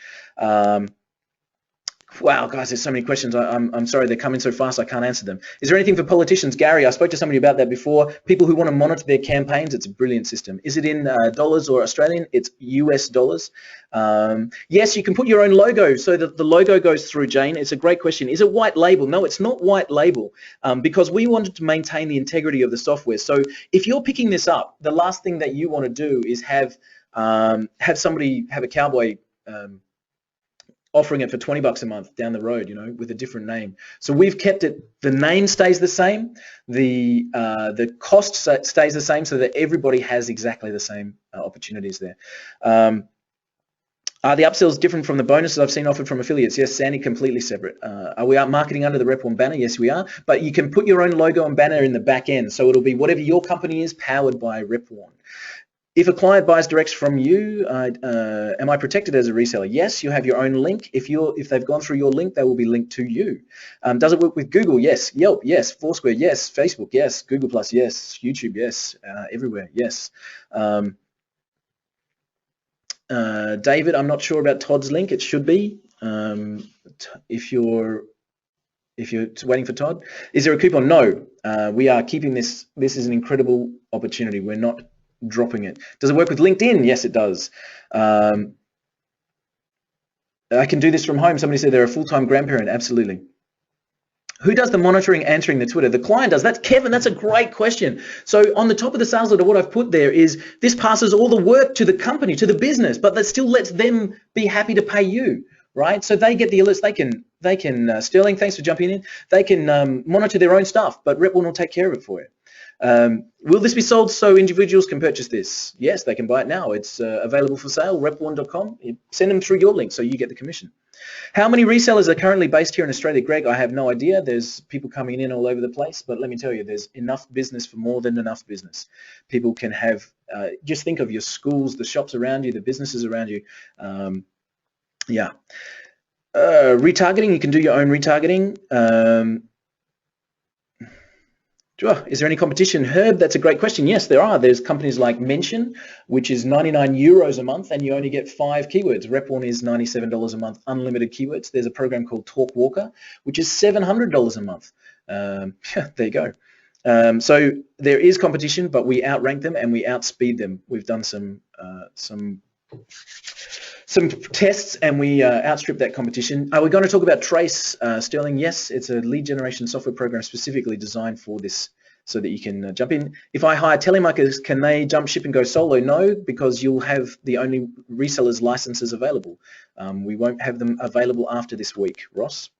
Wow, guys, there's so many questions. I'm sorry, they're coming so fast I can't answer them. Is there anything for politicians? Gary, I spoke to somebody about that before. People who want to monitor their campaigns, it's a brilliant system. Is it in dollars or Australian? It's US dollars. Yes, you can put your own logo so that the logo goes through, Jane. It's a great question. Is it white label? No, it's not white label because we wanted to maintain the integrity of the software. So if you're picking this up, the last thing that you want to do is have somebody have a cowboy offering it for 20 bucks a month down the road, you know, with a different name. So we've kept it, the name stays the same, the cost stays the same so that everybody has exactly the same opportunities there. Are the upsells different from the bonuses I've seen offered from affiliates? Yes, Sandy, completely separate. Are we marketing under the Repwarn banner? Yes, we are. But you can put your own logo and banner in the back end. So it'll be whatever your company is, powered by Repwarn. If a client buys direct from you, am I protected as a reseller? Yes, you have your own link. If they've gone through your link, they will be linked to you. Does it work with Google? Yes. Yelp? Yes. Foursquare? Yes. Facebook? Yes. Google Plus? Yes. YouTube? Yes. Everywhere? Yes. David, I'm not sure about Todd's link. It should be. If you're waiting for Todd, is there a coupon? No. We are keeping this. This is an incredible opportunity. We're not dropping it. Does it work with LinkedIn? Yes, it does. I can do this from home. Somebody said they're a full-time grandparent. Absolutely. Who does the monitoring, answering the Twitter? The client does. That's Kevin. That's a great question. So on the top of the sales letter, what I've put there is this passes all the work to the company, to the business, but that still lets them be happy to pay you, right? So they get the alerts. They can Sterling, thanks for jumping in. They can monitor their own stuff, but Repwarn will take care of it for you. Will this be sold so individuals can purchase this? Yes, they can buy it now. It's available for sale, repwarn.com. Send them through your link so you get the commission. How many resellers are currently based here in Australia? Greg, I have no idea. There's people coming in all over the place, but let me tell you, there's enough business for more than enough business. People can have, just think of your schools, the shops around you, the businesses around you. Yeah. Retargeting, you can do your own retargeting. Is there any competition? Herb, that's a great question. Yes, there are. There's companies like Mention, which is 99 euros a month, and you only get 5 keywords. Repwarn is $97 a month, unlimited keywords. There's a program called Talkwalker, which is $700 a month. There you go. So there is competition, but we outrank them and we outspeed them. We've done some tests and we outstrip that competition. Are we going to talk about Trace, Sterling? Yes, it's a lead generation software program specifically designed for this so that you can jump in. If I hire telemarketers, can they jump ship and go solo? No, because you'll have the only resellers licenses available. We won't have them available after this week. Ross?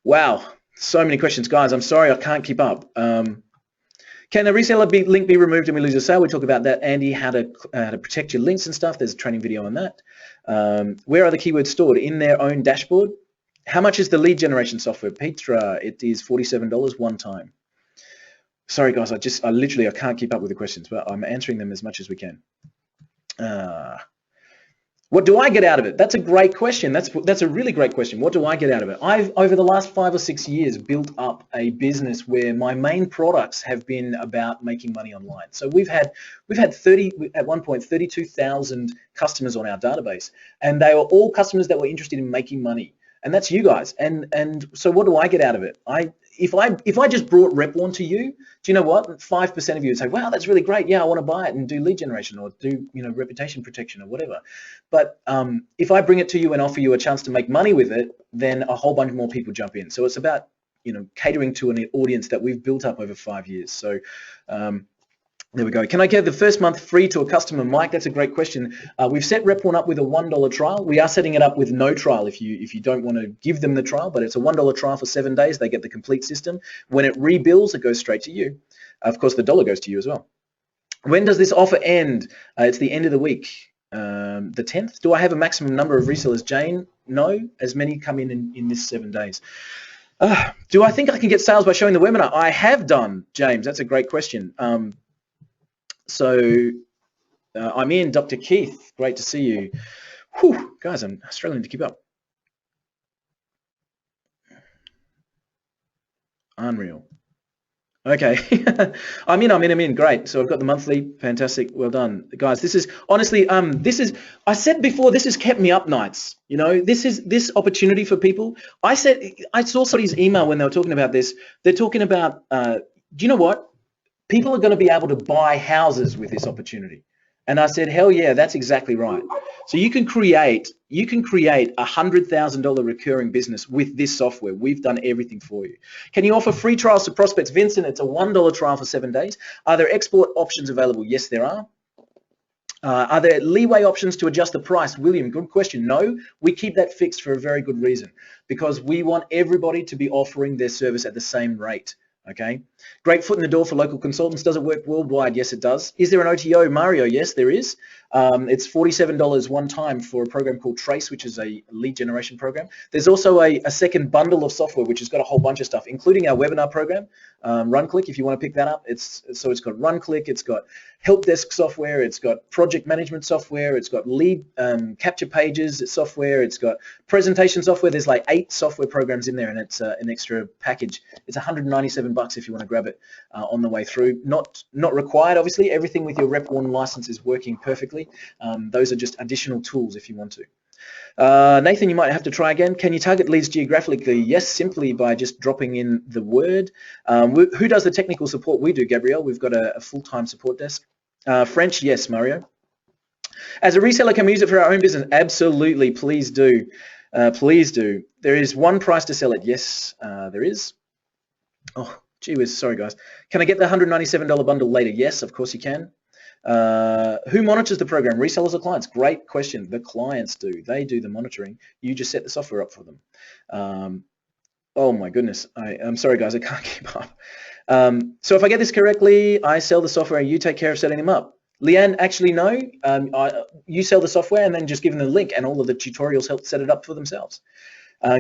Wow, so many questions. Guys, I'm sorry, I can't keep up. Can a reseller link be removed and we lose a sale? We talk about that, Andy, how to protect your links and stuff. There's a training video on that. Where are the keywords stored? In their own dashboard. How much is the lead generation software? Petra, it is $47 one time. Sorry guys, I can't keep up with the questions, but I'm answering them as much as we can. What do I get out of it? That's a great question. That's a really great question. What do I get out of it? I've, over the last 5 or 6 years, built up a business where my main products have been about making money online. So we've had at one point 32,000 customers on our database, and they were all customers that were interested in making money. And that's you guys. And so what do I get out of it? If I just brought Repwarn to you, do you know what? 5% of you would say, wow, that's really great. Yeah, I want to buy it and do lead generation or do, reputation protection or whatever. But if I bring it to you and offer you a chance to make money with it, then a whole bunch more people jump in. So it's about, catering to an audience that we've built up over 5 years. So there we go. Can I give the first month free to a customer? Mike, that's a great question. We've set Repwarn up with a $1 trial. We are setting it up with no trial if you don't want to give them the trial, but it's a $1 trial for 7 days. They get the complete system. When it rebills, it goes straight to you. Of course, the dollar goes to you as well. When does this offer end? It's the end of the week, the 10th. Do I have a maximum number of resellers, Jane? No, as many come in this 7 days. Do I think I can get sales by showing the webinar? I have done, James. That's a great question. So I'm in, Dr. Keith, great to see you. Whew, guys, I'm struggling to keep up. Unreal. Okay, I'm in. Great. So I've got the monthly. Fantastic. Well done, guys. This is honestly, I said before, this has kept me up nights. You know, this opportunity for people. I saw somebody's email when they were talking about this. They're talking about, do you know what? People are going to be able to buy houses with this opportunity. And I said, hell yeah, that's exactly right. So you can create $100,000 recurring business with this software. We've done everything for you. Can you offer free trials to prospects? Vincent, it's a $1 trial for 7 days. Are there export options available? Yes, there are. Are there leeway options to adjust the price? William, good question. No, we keep that fixed for a very good reason, because we want everybody to be offering their service at the same rate. Okay, great foot in the door for local consultants. Does it work worldwide? Yes, it does. Is there an OTO, Mario? Yes, there is. It's $47 one time for a program called Trace, which is a lead generation program. There's also a second bundle of software, which has got a whole bunch of stuff, including our webinar program, RunClick, if you want to pick that up. It's got RunClick, it's got help desk software, it's got project management software, it's got lead capture pages software, it's got presentation software. There's like 8 software programs in there, and it's an extra package. It's $197 if you want to grab it on the way through. Not required, obviously. Everything with your Repwarn license is working perfectly. Those are just additional tools if you want to. Nathan, you might have to try again. Can you target leads geographically? Yes, simply by just dropping in the word. Who does the technical support? We do, Gabrielle. We've got a full-time support desk. French, yes, Mario. As a reseller, can we use it for our own business? Absolutely, please do. Please do. There is one price to sell it. Yes, there is. Oh, gee whiz, sorry guys. Can I get the $197 bundle later? Yes, of course you can. Who monitors the program? Resellers or clients? Great question. The clients do. They do the monitoring. You just set the software up for them. Oh my goodness. I'm sorry guys, I can't keep up. So if I get this correctly, I sell the software and you take care of setting them up. Leanne, actually no. You sell the software and then just give them the link, and all of the tutorials help set it up for themselves.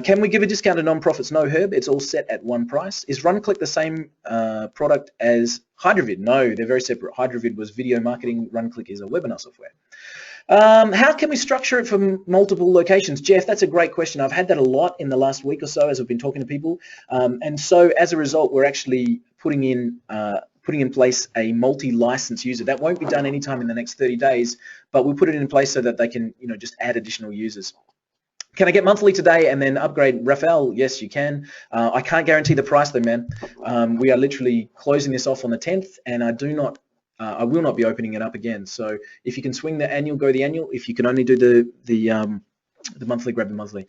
Can we give a discount to non-profits? No, Herb, it's all set at one price. Is RunClick the same product as Hydravid? No, they're very separate. Hydravid was video marketing. RunClick is a webinar software. How can we structure it for multiple locations? Jeff, that's a great question. I've had that a lot in the last week or so as I've been talking to people. And so as a result, we're actually putting in place a multi-license user. That won't be done anytime in the next 30 days, but we'll put it in place so that they can, just add additional users. Can I get monthly today and then upgrade? Rafael, yes, you can. I can't guarantee the price though, man. We are literally closing this off on the 10th, and I will not be opening it up again. So if you can swing the annual, go the annual. If you can only do the monthly, grab the monthly.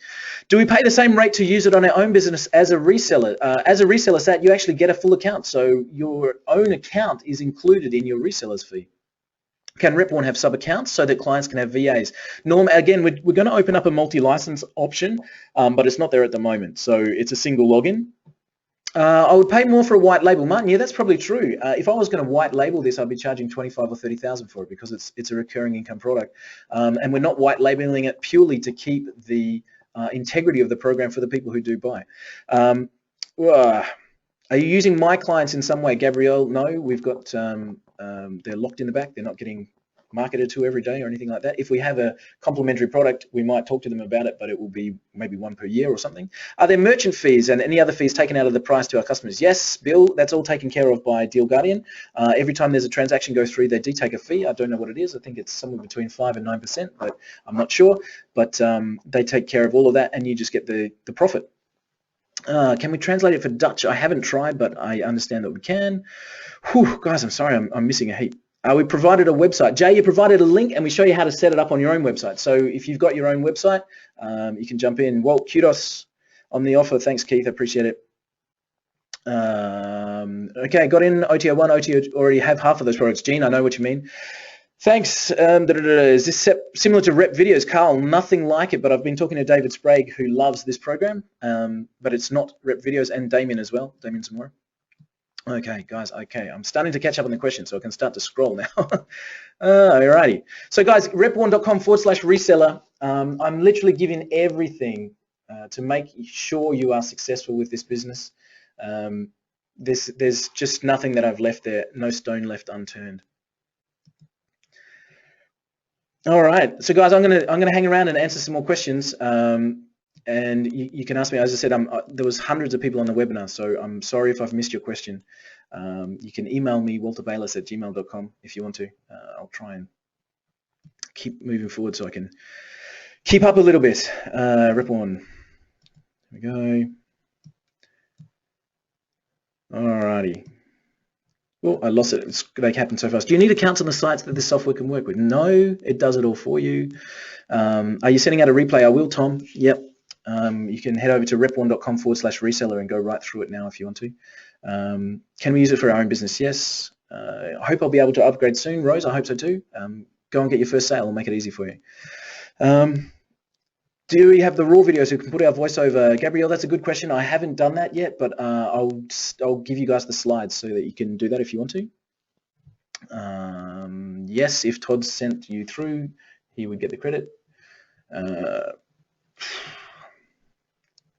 Do we pay the same rate to use it on our own business as a reseller? As a reseller, Sat, you actually get a full account. So your own account is included in your reseller's fee. Can Repwarn have sub-accounts so that clients can have VAs? Norm, again, we're going to open up a multi-license option, but it's not there at the moment. So it's a single login. I would pay more for a white label. Martin, yeah, that's probably true. If I was going to white label this, I'd be charging 25 or 30,000 for it, because it's a recurring income product. And we're not white labeling it purely to keep the integrity of the program for the people who do buy. Are you using my clients in some way, Gabrielle? No, we've got, they're locked in the back. They're not getting marketed to every day or anything like that. If we have a complementary product, we might talk to them about it, but it will be maybe one per year or something. Are there merchant fees and any other fees taken out of the price to our customers? Yes, Bill, that's all taken care of by Deal Guardian. Every time there's a transaction goes through, they do take a fee. I don't know what it is. I think it's somewhere between 5 and 9%, but I'm not sure. But they take care of all of that, and you just get the profit. Can we translate it for Dutch? I haven't tried, but I understand that we can. Whew, guys, I'm sorry, I'm missing a heap. We provided a website. Jay, you provided a link, and we show you how to set it up on your own website. So if you've got your own website, you can jump in. Walt, kudos on the offer. Thanks, Keith. I appreciate it. Okay, got in OTO1. OTO already have half of those products. Gene, I know what you mean. Thanks. Is this similar to Rep Videos? Carl, nothing like it, but I've been talking to David Sprague, who loves this program, but it's not Rep Videos, and Damien as well, Damien Zamora. Okay, guys, okay, I'm starting to catch up on the questions, so I can start to scroll now. Alrighty. So guys, repwarn.com/reseller. I'm literally giving everything to make sure you are successful with this business. There's just nothing that I've left there, no stone left unturned. All right, so guys, I'm gonna hang around and answer some more questions, and you can ask me. As I said, there was hundreds of people on the webinar, so I'm sorry if I've missed your question. You can email me, walterbayliss@gmail.com, if you want to. I'll try and keep moving forward so I can keep up a little bit. Repwarn. There we go. Alrighty. Oh, I lost it. They happen so fast. Do you need accounts on the sites that this software can work with? No, it does it all for you. Are you sending out a replay? I will, Tom. Yep. You can head over to repwarn.com/reseller and go right through it now if you want to. Can we use it for our own business? Yes. I hope I'll be able to upgrade soon. Rose, I hope so too. Go and get your first sale. I'll make it easy for you. Do we have the raw videos who can put our voiceover? Gabrielle, that's a good question. I haven't done that yet, but I'll give you guys the slides so that you can do that if you want to. Yes, if Todd sent you through, he would get the credit.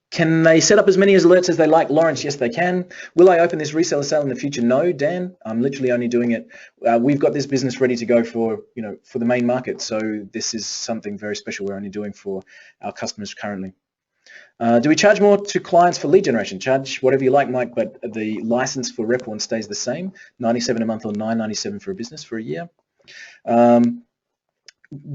Can they set up as many alerts as they like? Lawrence, yes, they can. Will I open this reseller sale in the future? No, Dan. I'm literally only doing it. We've got this business ready to go for the main market. So this is something very special we're only doing for our customers currently. Do we charge more to clients for lead generation? Charge whatever you like, Mike, but the license for Repwarn stays the same, $97 a month or $9.97 for a business for a year.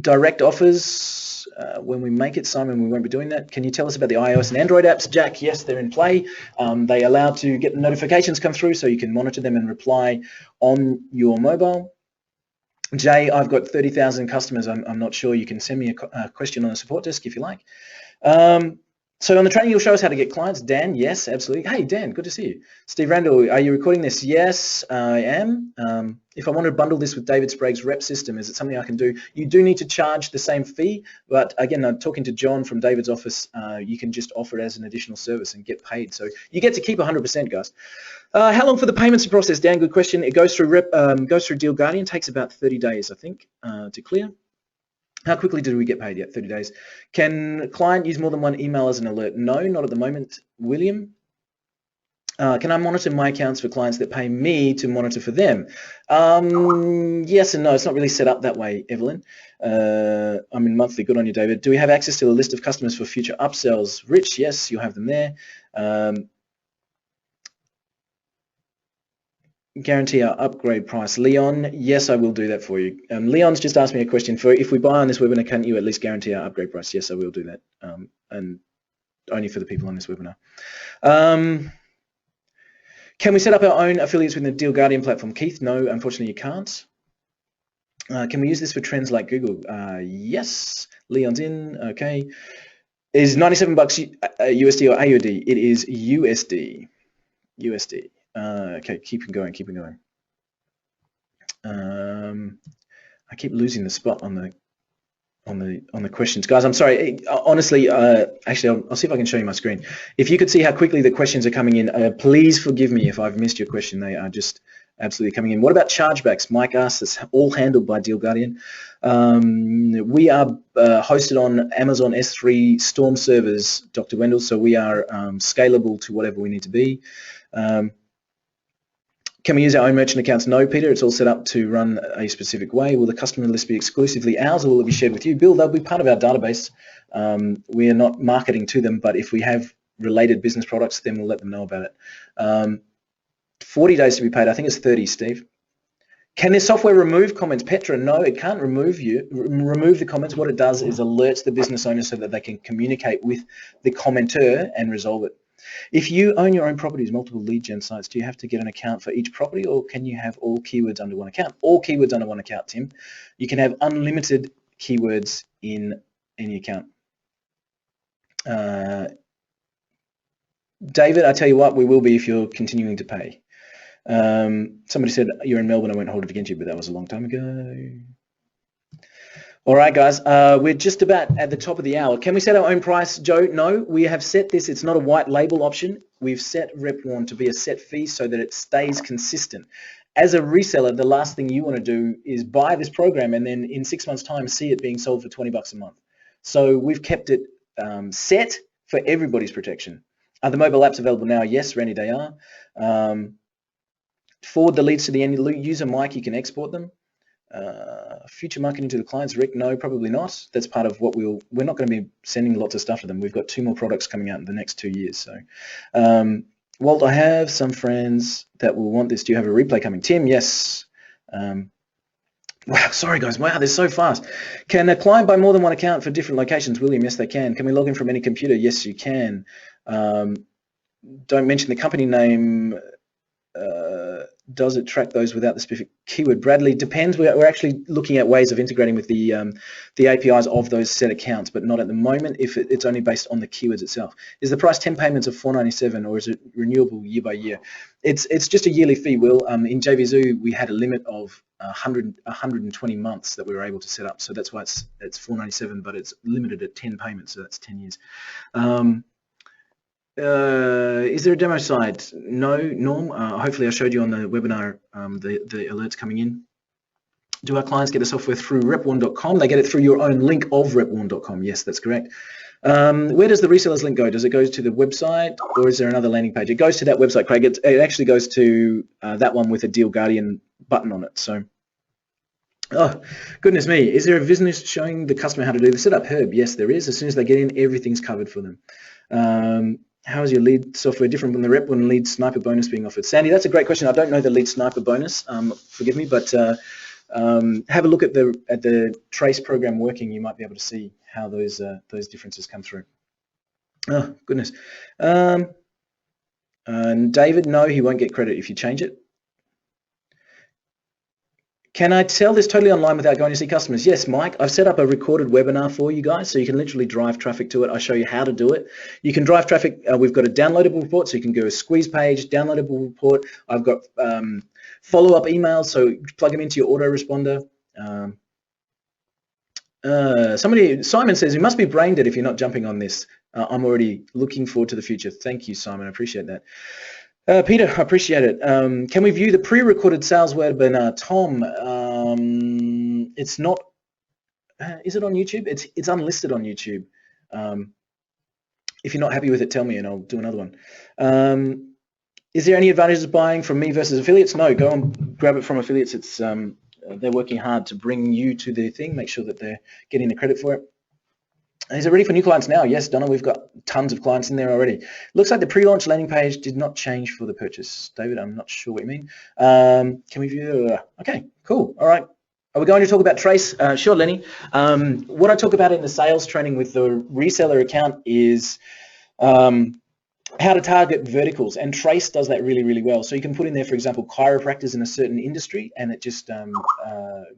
Direct offers. When we make it, Simon, we won't be doing that. Can you tell us about the iOS and Android apps? Jack, yes, they're in play. They allow to get the notifications come through so you can monitor them and reply on your mobile. Jay, I've got 30,000 customers. I'm not sure. You can send me a question on the support desk if you like. So on the training, you'll show us how to get clients. Dan, yes, absolutely. Hey, Dan, good to see you. Steve Randall, are you recording this? Yes, I am. If I want to bundle this with David Sprague's rep system, is it something I can do? You do need to charge the same fee, but again, I'm talking to John from David's office. You can just offer it as an additional service and get paid. So you get to keep 100%, guys. How long for the payments to process? Dan, good question. It goes through Deal Guardian, takes about 30 days, I think, to clear. How quickly do we get paid? Yeah, 30 days. Can client use more than one email as an alert? No, not at the moment, William. Can I monitor my accounts for clients that pay me to monitor for them? Yes and no. It's not really set up that way, Evelyn. I'm in monthly. Good on you, David. Do we have access to a list of customers for future upsells? Rich, yes, you'll have them there. Guarantee our upgrade price. Leon, yes, I will do that for you. Leon's just asked me a question. For if we buy on this webinar, can you at least guarantee our upgrade price? Yes, I will do that, and only for the people on this webinar. Can we set up our own affiliates within the Deal Guardian platform? Keith, no, unfortunately you can't. Can we use this for trends like Google? Yes. Leon's in. Okay. Is $97 USD or AUD? It is USD. USD. Okay, keep going. I keep losing the spot on the questions, guys. I'm sorry. Honestly, actually, I'll see if I can show you my screen. If you could see how quickly the questions are coming in, please forgive me if I've missed your question. They are just absolutely coming in. What about chargebacks? Mike asks. It's all handled by Deal Guardian. We are hosted on Amazon S3 Storm servers, Dr. Wendell. So we are scalable to whatever we need to be. Can we use our own merchant accounts? No, Peter. It's all set up to run a specific way. Will the customer list be exclusively ours, or will it be shared with you? Bill, they'll be part of our database. We are not marketing to them, but if we have related business products, then we'll let them know about it. 40 days to be paid. I think it's 30, Steve. Can this software remove comments? Petra, no, it can't remove the comments. What it does is alerts the business owner so that they can communicate with the commenter and resolve it. If you own your own properties, multiple lead gen sites, do you have to get an account for each property, or can you have all keywords under one account? All keywords under one account, Tim. You can have unlimited keywords in any account. David, I tell you what, we will be if you're continuing to pay. Somebody said you're in Melbourne. I won't hold it against you, but that was a long time ago. All right, guys, we're just about at the top of the hour. Can we set our own price, Joe? No, we have set this. It's not a white label option. We've set Repwarn to be a set fee so that it stays consistent. As a reseller, the last thing you want to do is buy this program and then in 6 months' time see it being sold for $20 a month. So we've kept it set for everybody's protection. Are the mobile apps available now? Yes, Randy, they are. Forward the leads to the end user, Mike. You can export them. Future marketing to the clients, Rick? No, probably not. That's part of what we're not going to be sending lots of stuff to them. We've got 2 more products coming out in the next 2 years. So Walt, I have some friends that will want this. Do you have a replay coming? Tim, yes. Wow, sorry guys, wow, they're so fast. Can a client buy more than one account for different locations? William, yes they can. Can we log in from any computer? Yes you can. Don't mention the company name. Does it track those without the specific keyword? Bradley, depends. We're actually looking at ways of integrating with the APIs of those set accounts, but not at the moment if it's only based on the keywords itself. Is the price 10 payments of $4.97 or is it renewable year by year? It's just a yearly fee, Will. In JVZoo, we had a limit of 120 months that we were able to set up, so that's why it's $4.97, but it's limited at 10 payments, so that's 10 years. Is there a demo site? No, Norm. Hopefully I showed you on the webinar the alerts coming in. Do our clients get the software through Repwarn.com? They get it through your own link of Repwarn.com. Yes, that's correct. Where does the resellers link go? Does it go to the website or is there another landing page? It goes to that website, Craig. It actually goes to that one with a Deal Guardian button on it. So, oh, goodness me. Is there a business showing the customer how to do the setup? Herb, yes, there is. As soon as they get in, everything's covered for them. How is your lead software different from the Repwarn lead sniper bonus being offered? Sandy, that's a great question. I don't know the lead sniper bonus, forgive me, but have a look at the trace program working. You might be able to see how those differences come through. Oh, goodness. And David, no, he won't get credit if you change it. Can I sell this totally online without going to see customers? Yes, Mike. I've set up a recorded webinar for you guys, so you can literally drive traffic to it. I show you how to do it. You can drive traffic. We've got a downloadable report, so you can go a squeeze page, downloadable report. I've got follow-up emails, so plug them into your autoresponder. Simon says, you must be brain dead if you're not jumping on this. I'm already looking forward to the future. Thank you, Simon. I appreciate that. Peter, I appreciate it. Can we view the pre-recorded sales webinar? Tom, it's not. Is it on YouTube? It's unlisted on YouTube. If you're not happy with it, tell me and I'll do another one. Is there any advantages of buying from me versus affiliates? No, go and grab it from affiliates. It's they're working hard to bring you to the thing, make sure that they're getting the credit for it. Is it ready for new clients now? Yes, Donna, we've got tons of clients in there already. Looks like the pre-launch landing page did not change for the purchase. David, I'm not sure what you mean. Can we view? Okay, cool. All right. Are we going to talk about trace? Sure, Lenny. What I talk about in the sales training with the reseller account is how to target verticals, and Trace does that really, really well. So you can put in there, for example, chiropractors in a certain industry, and it just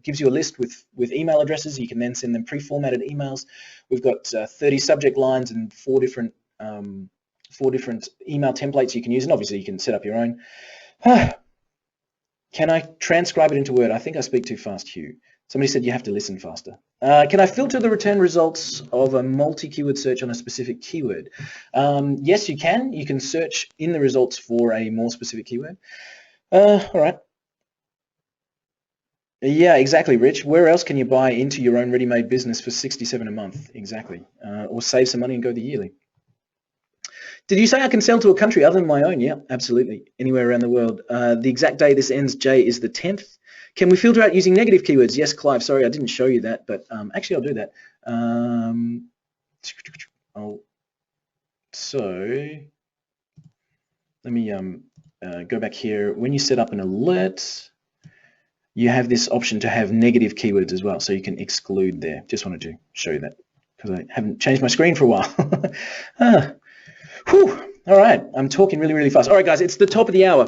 gives you a list with email addresses. You can then send them pre-formatted emails. We've got 30 subject lines and four different email templates you can use, and obviously you can set up your own. Can I transcribe it into Word? I think I speak too fast, Hugh. Somebody said you have to listen faster. Can I filter the return results of a multi-keyword search on a specific keyword? Yes, you can. You can search in the results for a more specific keyword. All right. Yeah, exactly, Rich. Where else can you buy into your own ready-made business for $67 a month? Exactly. Or save some money and go the yearly. Did you say I can sell to a country other than my own? Yeah, absolutely. Anywhere around the world. The exact day this ends, Jay, is the 10th. Can we filter out using negative keywords? Yes, Clive. Sorry, I didn't show you that, but actually I'll do that. So let me go back here. When you set up an alert, you have this option to have negative keywords as well, so you can exclude there. Just wanted to show you that because I haven't changed my screen for a while. All right, I'm talking really, really fast. All right, guys, it's the top of the hour.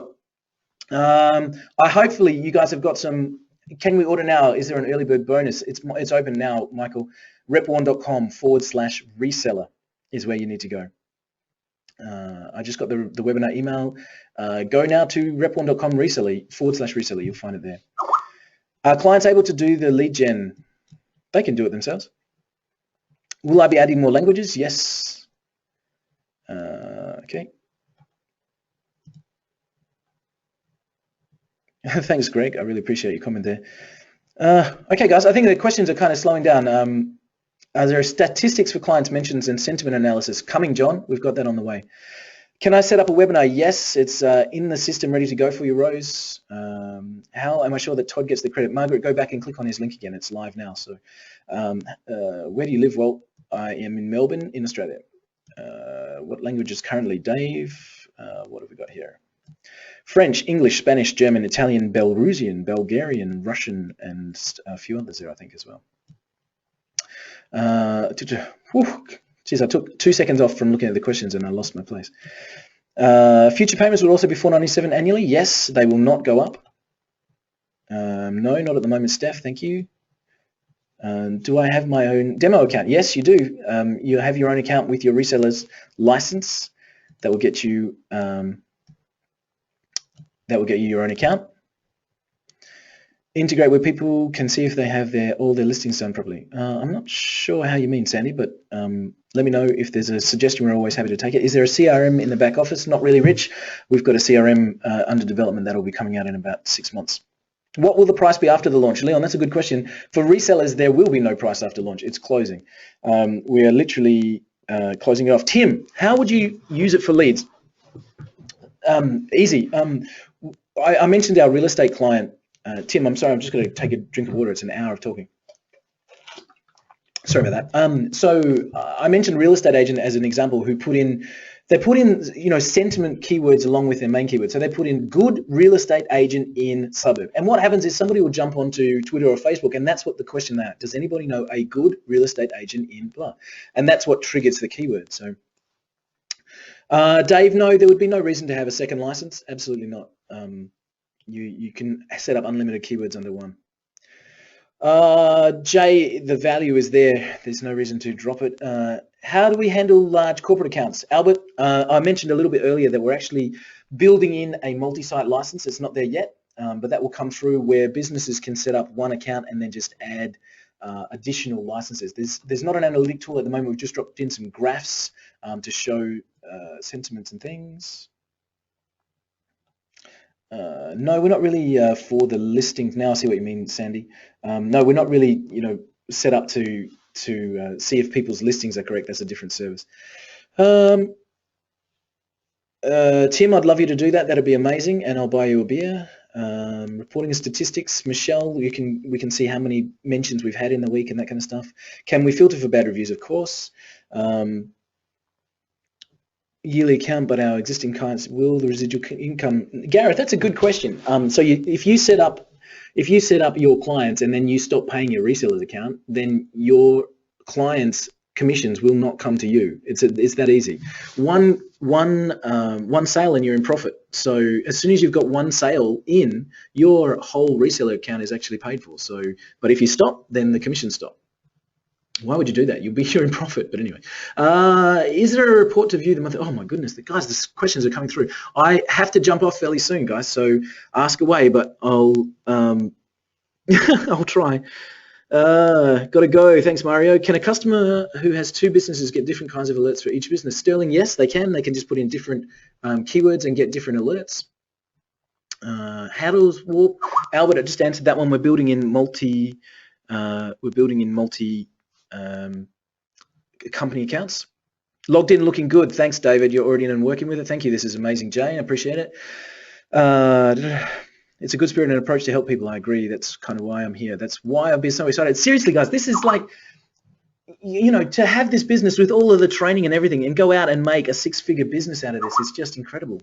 Hopefully you guys have got some. Can we order now? Is there an early bird bonus? It's open now, Michael. Repwarn.com/reseller is where you need to go. I just got the webinar email. Go now to repwarn.com/reseller. You'll find it there. Are clients able to do the lead gen? They can do it themselves. Will I be adding more languages? Yes. Okay. Thanks, Greg. I really appreciate your comment there. Okay, guys, I think the questions are kind of slowing down. Are there statistics for clients mentions and sentiment analysis? Coming, John. We've got that on the way. Can I set up a webinar? Yes, it's in the system, ready to go for you, Rose. How am I sure that Todd gets the credit? Margaret, go back and click on his link again. It's live now. So where do you live? Well, I am in Melbourne, in Australia. What language is currently? Dave, What have we got here? French, English, Spanish, German, Italian, Belarusian, Bulgarian, Russian, and a few others there, I think, as well. Geez, I took 2 seconds off from looking at the questions and I lost my place. Future payments will also be $497 annually. Yes, they will not go up. No, not at the moment, Steph. Thank you. Do I have my own demo account? Yes, you do. You have your own account with your reseller's license. That will get you. That will get you your own account. Integrate where people can see if they have all their listings done properly. I'm not sure how you mean, Sandy, but let me know if there's a suggestion. We're always happy to take it. Is there a CRM in the back office? Not really, Rich. We've got a CRM under development that will be coming out in about 6 months. What will the price be after the launch? Leon, that's a good question. For resellers, there will be no price after launch. It's closing. We are literally closing it off. Tim, how would you use it for leads? Easy. I mentioned our real estate client. Tim, I'm sorry, I'm just going to take a drink of water. It's an hour of talking. Sorry about that. So I mentioned real estate agent as an example who put in sentiment keywords along with their main keywords. So they put in good real estate agent in suburb. And what happens is somebody will jump onto Twitter or Facebook, and that's what the question there. Does anybody know a good real estate agent in blah? And that's what triggers the keyword. So Dave, no, there would be no reason to have a second license. Absolutely not. You can set up unlimited keywords under one. Jay, the value is there. There's no reason to drop it. How do we handle large corporate accounts? Albert, I mentioned a little bit earlier that we're actually building in a multi-site license. It's not there yet, but that will come through where businesses can set up one account and then just add additional licenses. There's not an analytic tool at the moment. We've just dropped in some graphs to show sentiments and things. No, we're not really for the listings. Now I see what you mean, Sandy. No, we're not really, set up to see if people's listings are correct. That's a different service. Tim, I'd love you to do that. That'd be amazing, and I'll buy you a beer. Reporting of statistics, Michelle, we can see how many mentions we've had in the week and that kind of stuff. Can we filter for bad reviews? Of course. Yearly account, but our existing clients, will the residual income? Gareth, that's a good question. So if you set up your clients and then you stop paying your resellers account, then your clients' commissions will not come to you. It's that easy. One sale and you're in profit. So as soon as you've got one sale in, your whole reseller account is actually paid for. So, but if you stop, then the commissions stop. Why would you do that? You're in profit. But anyway, is there a report to view the month? Oh my goodness, guys, the questions are coming through. I have to jump off fairly soon, guys. So ask away, but I'll I'll try. Gotta go. Thanks, Mario. Can a customer who has two businesses get different kinds of alerts for each business? Sterling, yes, they can. They can just put in different keywords and get different alerts. How does Warp? Albert, I just answered that one. We're building in multi. Company accounts. Logged in, looking good. Thanks, David. You're already in and working with it. Thank you. This is amazing, Jay. I appreciate it. It's a good spirit and approach to help people. I agree. That's kind of why I'm here. That's why I've been so excited. Seriously, guys, this is like, to have this business with all of the training and everything and go out and make a six-figure business out of this is just incredible.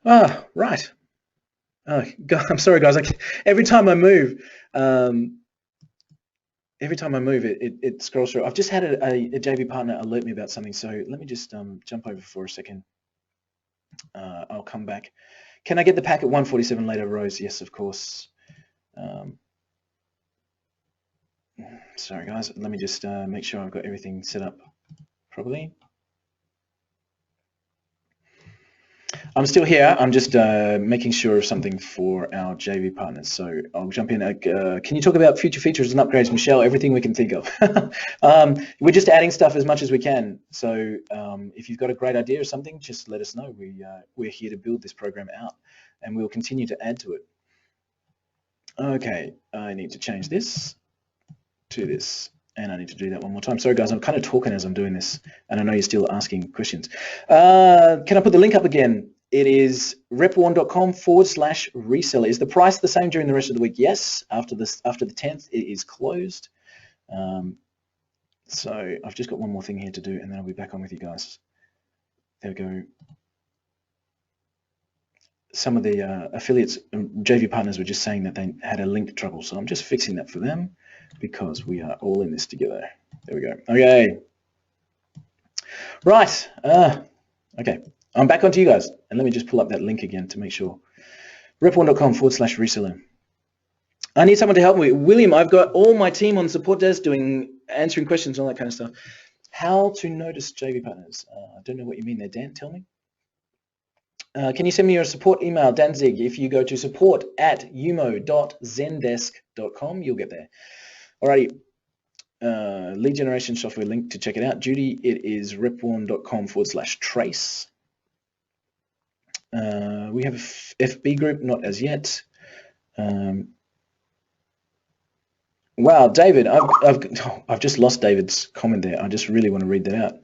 Right. Oh, God, I'm sorry, guys. Every time I move, it scrolls through. I've just had a JV partner alert me about something, so let me just jump over for a second. I'll come back. Can I get the pack at 1:47 later, Rose? Yes, of course. Sorry, guys. Let me just make sure I've got everything set up properly. I'm still here. I'm just making sure of something for our JV partners. So I'll jump in. Can you talk about future features and upgrades, Michelle? Everything we can think of. We're just adding stuff as much as we can. So if you've got a great idea or something, just let us know. We're here to build this program out, and we'll continue to add to it. Okay, I need to change this to this. And I need to do that one more time. Sorry, guys, I'm kind of talking as I'm doing this, and I know you're still asking questions. Can I put the link up again? It is repwarn.com/reseller. Is the price the same during the rest of the week? Yes. After the 10th, it is closed. So I've just got one more thing here to do, and then I'll be back on with you guys. There we go. Some of the affiliates, JV partners were just saying that they had a link trouble. So I'm just fixing that for them because we are all in this together. There we go. Okay. Right. Okay. I'm back onto you guys. And let me just pull up that link again to make sure. Repwarn.com/reseller. I need someone to help me. William, I've got all my team on support desk answering questions, all that kind of stuff. How to notice JV partners? I don't know what you mean there, Dan. Tell me. Can you send me your support email, Danzig? If you go to support@umo.zendesk.com, you'll get there. Alrighty. Lead generation software link to check it out. Judy, it is repwarn.com/trace. We have a FB group, not as yet. Wow, David, I've just lost David's comment there. I just really want to read that out.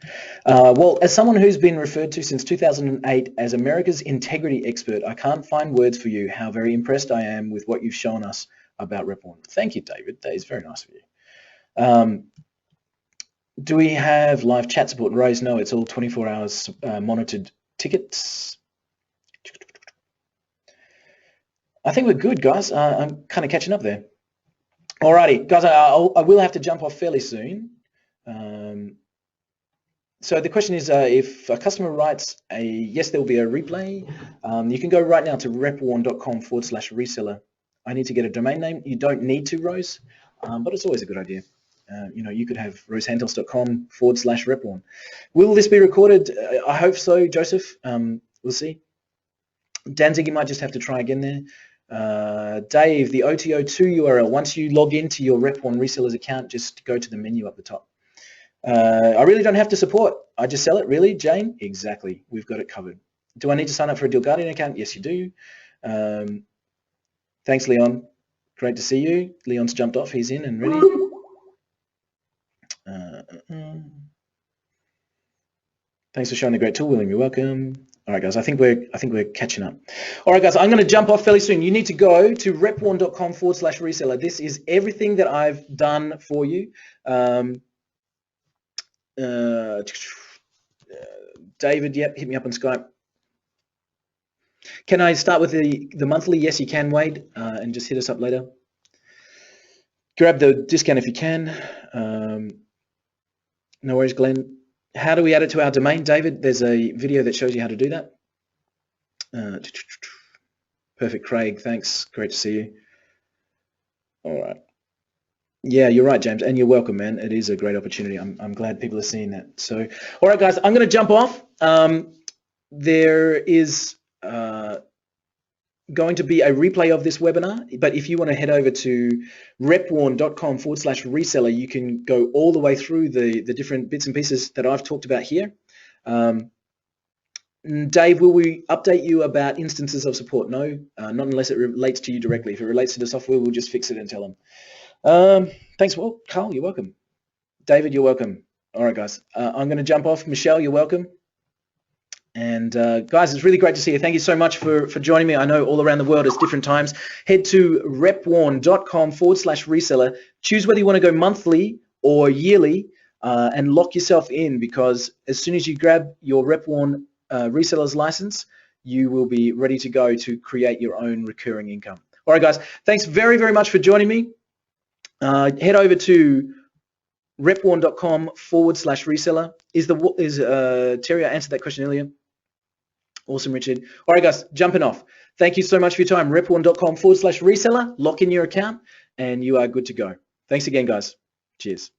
Well, as someone who's been referred to since 2008 as America's integrity expert, I can't find words for you how very impressed I am with what you've shown us about Repwarn. Thank you, David. That is very nice of you. Do we have live chat support? Rose, no, it's all 24 hours monitored tickets. I think we're good, guys. I'm kind of catching up there. Alrighty, guys, I will have to jump off fairly soon. So the question is, if a customer writes yes, there will be a replay. You can go right now to repwarn.com/reseller. I need to get a domain name. You don't need to, Rose, but it's always a good idea. You could have rosehandels.com/Repwarn. Will this be recorded? I hope so, Joseph. We'll see. Danzig, you might just have to try again there. Dave, the OTO2 URL, once you log into your Repwarn resellers account, just go to the menu up the top. I really don't have to support. I just sell it, really, Jane? Exactly. We've got it covered. Do I need to sign up for a Deal Guardian account? Yes, you do. Thanks, Leon. Great to see you. Leon's jumped off. He's in and ready. Thanks for showing the great tool, William. You're welcome. All right, guys. I think we're catching up. All right, guys. I'm going to jump off fairly soon. You need to go to repwarn.com/reseller. This is everything that I've done for you. David, yep, hit me up on Skype. Can I start with the monthly? Yes, you can, Wade, and just hit us up later. Grab the discount if you can. No worries, Glenn. How do we add it to our domain, David? There's a video that shows you how to do that. Perfect, Craig. Thanks. Great to see you. All right. Yeah, you're right, James, and you're welcome, man. It is a great opportunity. I'm glad people are seeing that. So, all right, guys, I'm going to jump off. There is going to be a replay of this webinar, but if you want to head over to repwarn.com/reseller, you can go all the way through the different bits and pieces that I've talked about here. Dave, will we update you about instances of support? No, not unless it relates to you directly. If it relates to the software, we'll just fix it and tell them. Thanks, well, Carl, you're welcome. David, you're welcome. All right, guys, I'm going to jump off. Michelle, you're welcome. And guys, it's really great to see you. Thank you so much for joining me. I know all around the world it's different times. Head to repwarn.com/reseller. Choose whether you want to go monthly or yearly and lock yourself in, because as soon as you grab your Repwarn reseller's license, you will be ready to go to create your own recurring income. All right, guys, thanks very, very much for joining me. Head over to repwarn.com/reseller. Is Terry, I answered that question earlier. Awesome, Richard. All right, guys, jumping off. Thank you so much for your time. Repwarn.com/reseller. Lock in your account, and you are good to go. Thanks again, guys. Cheers.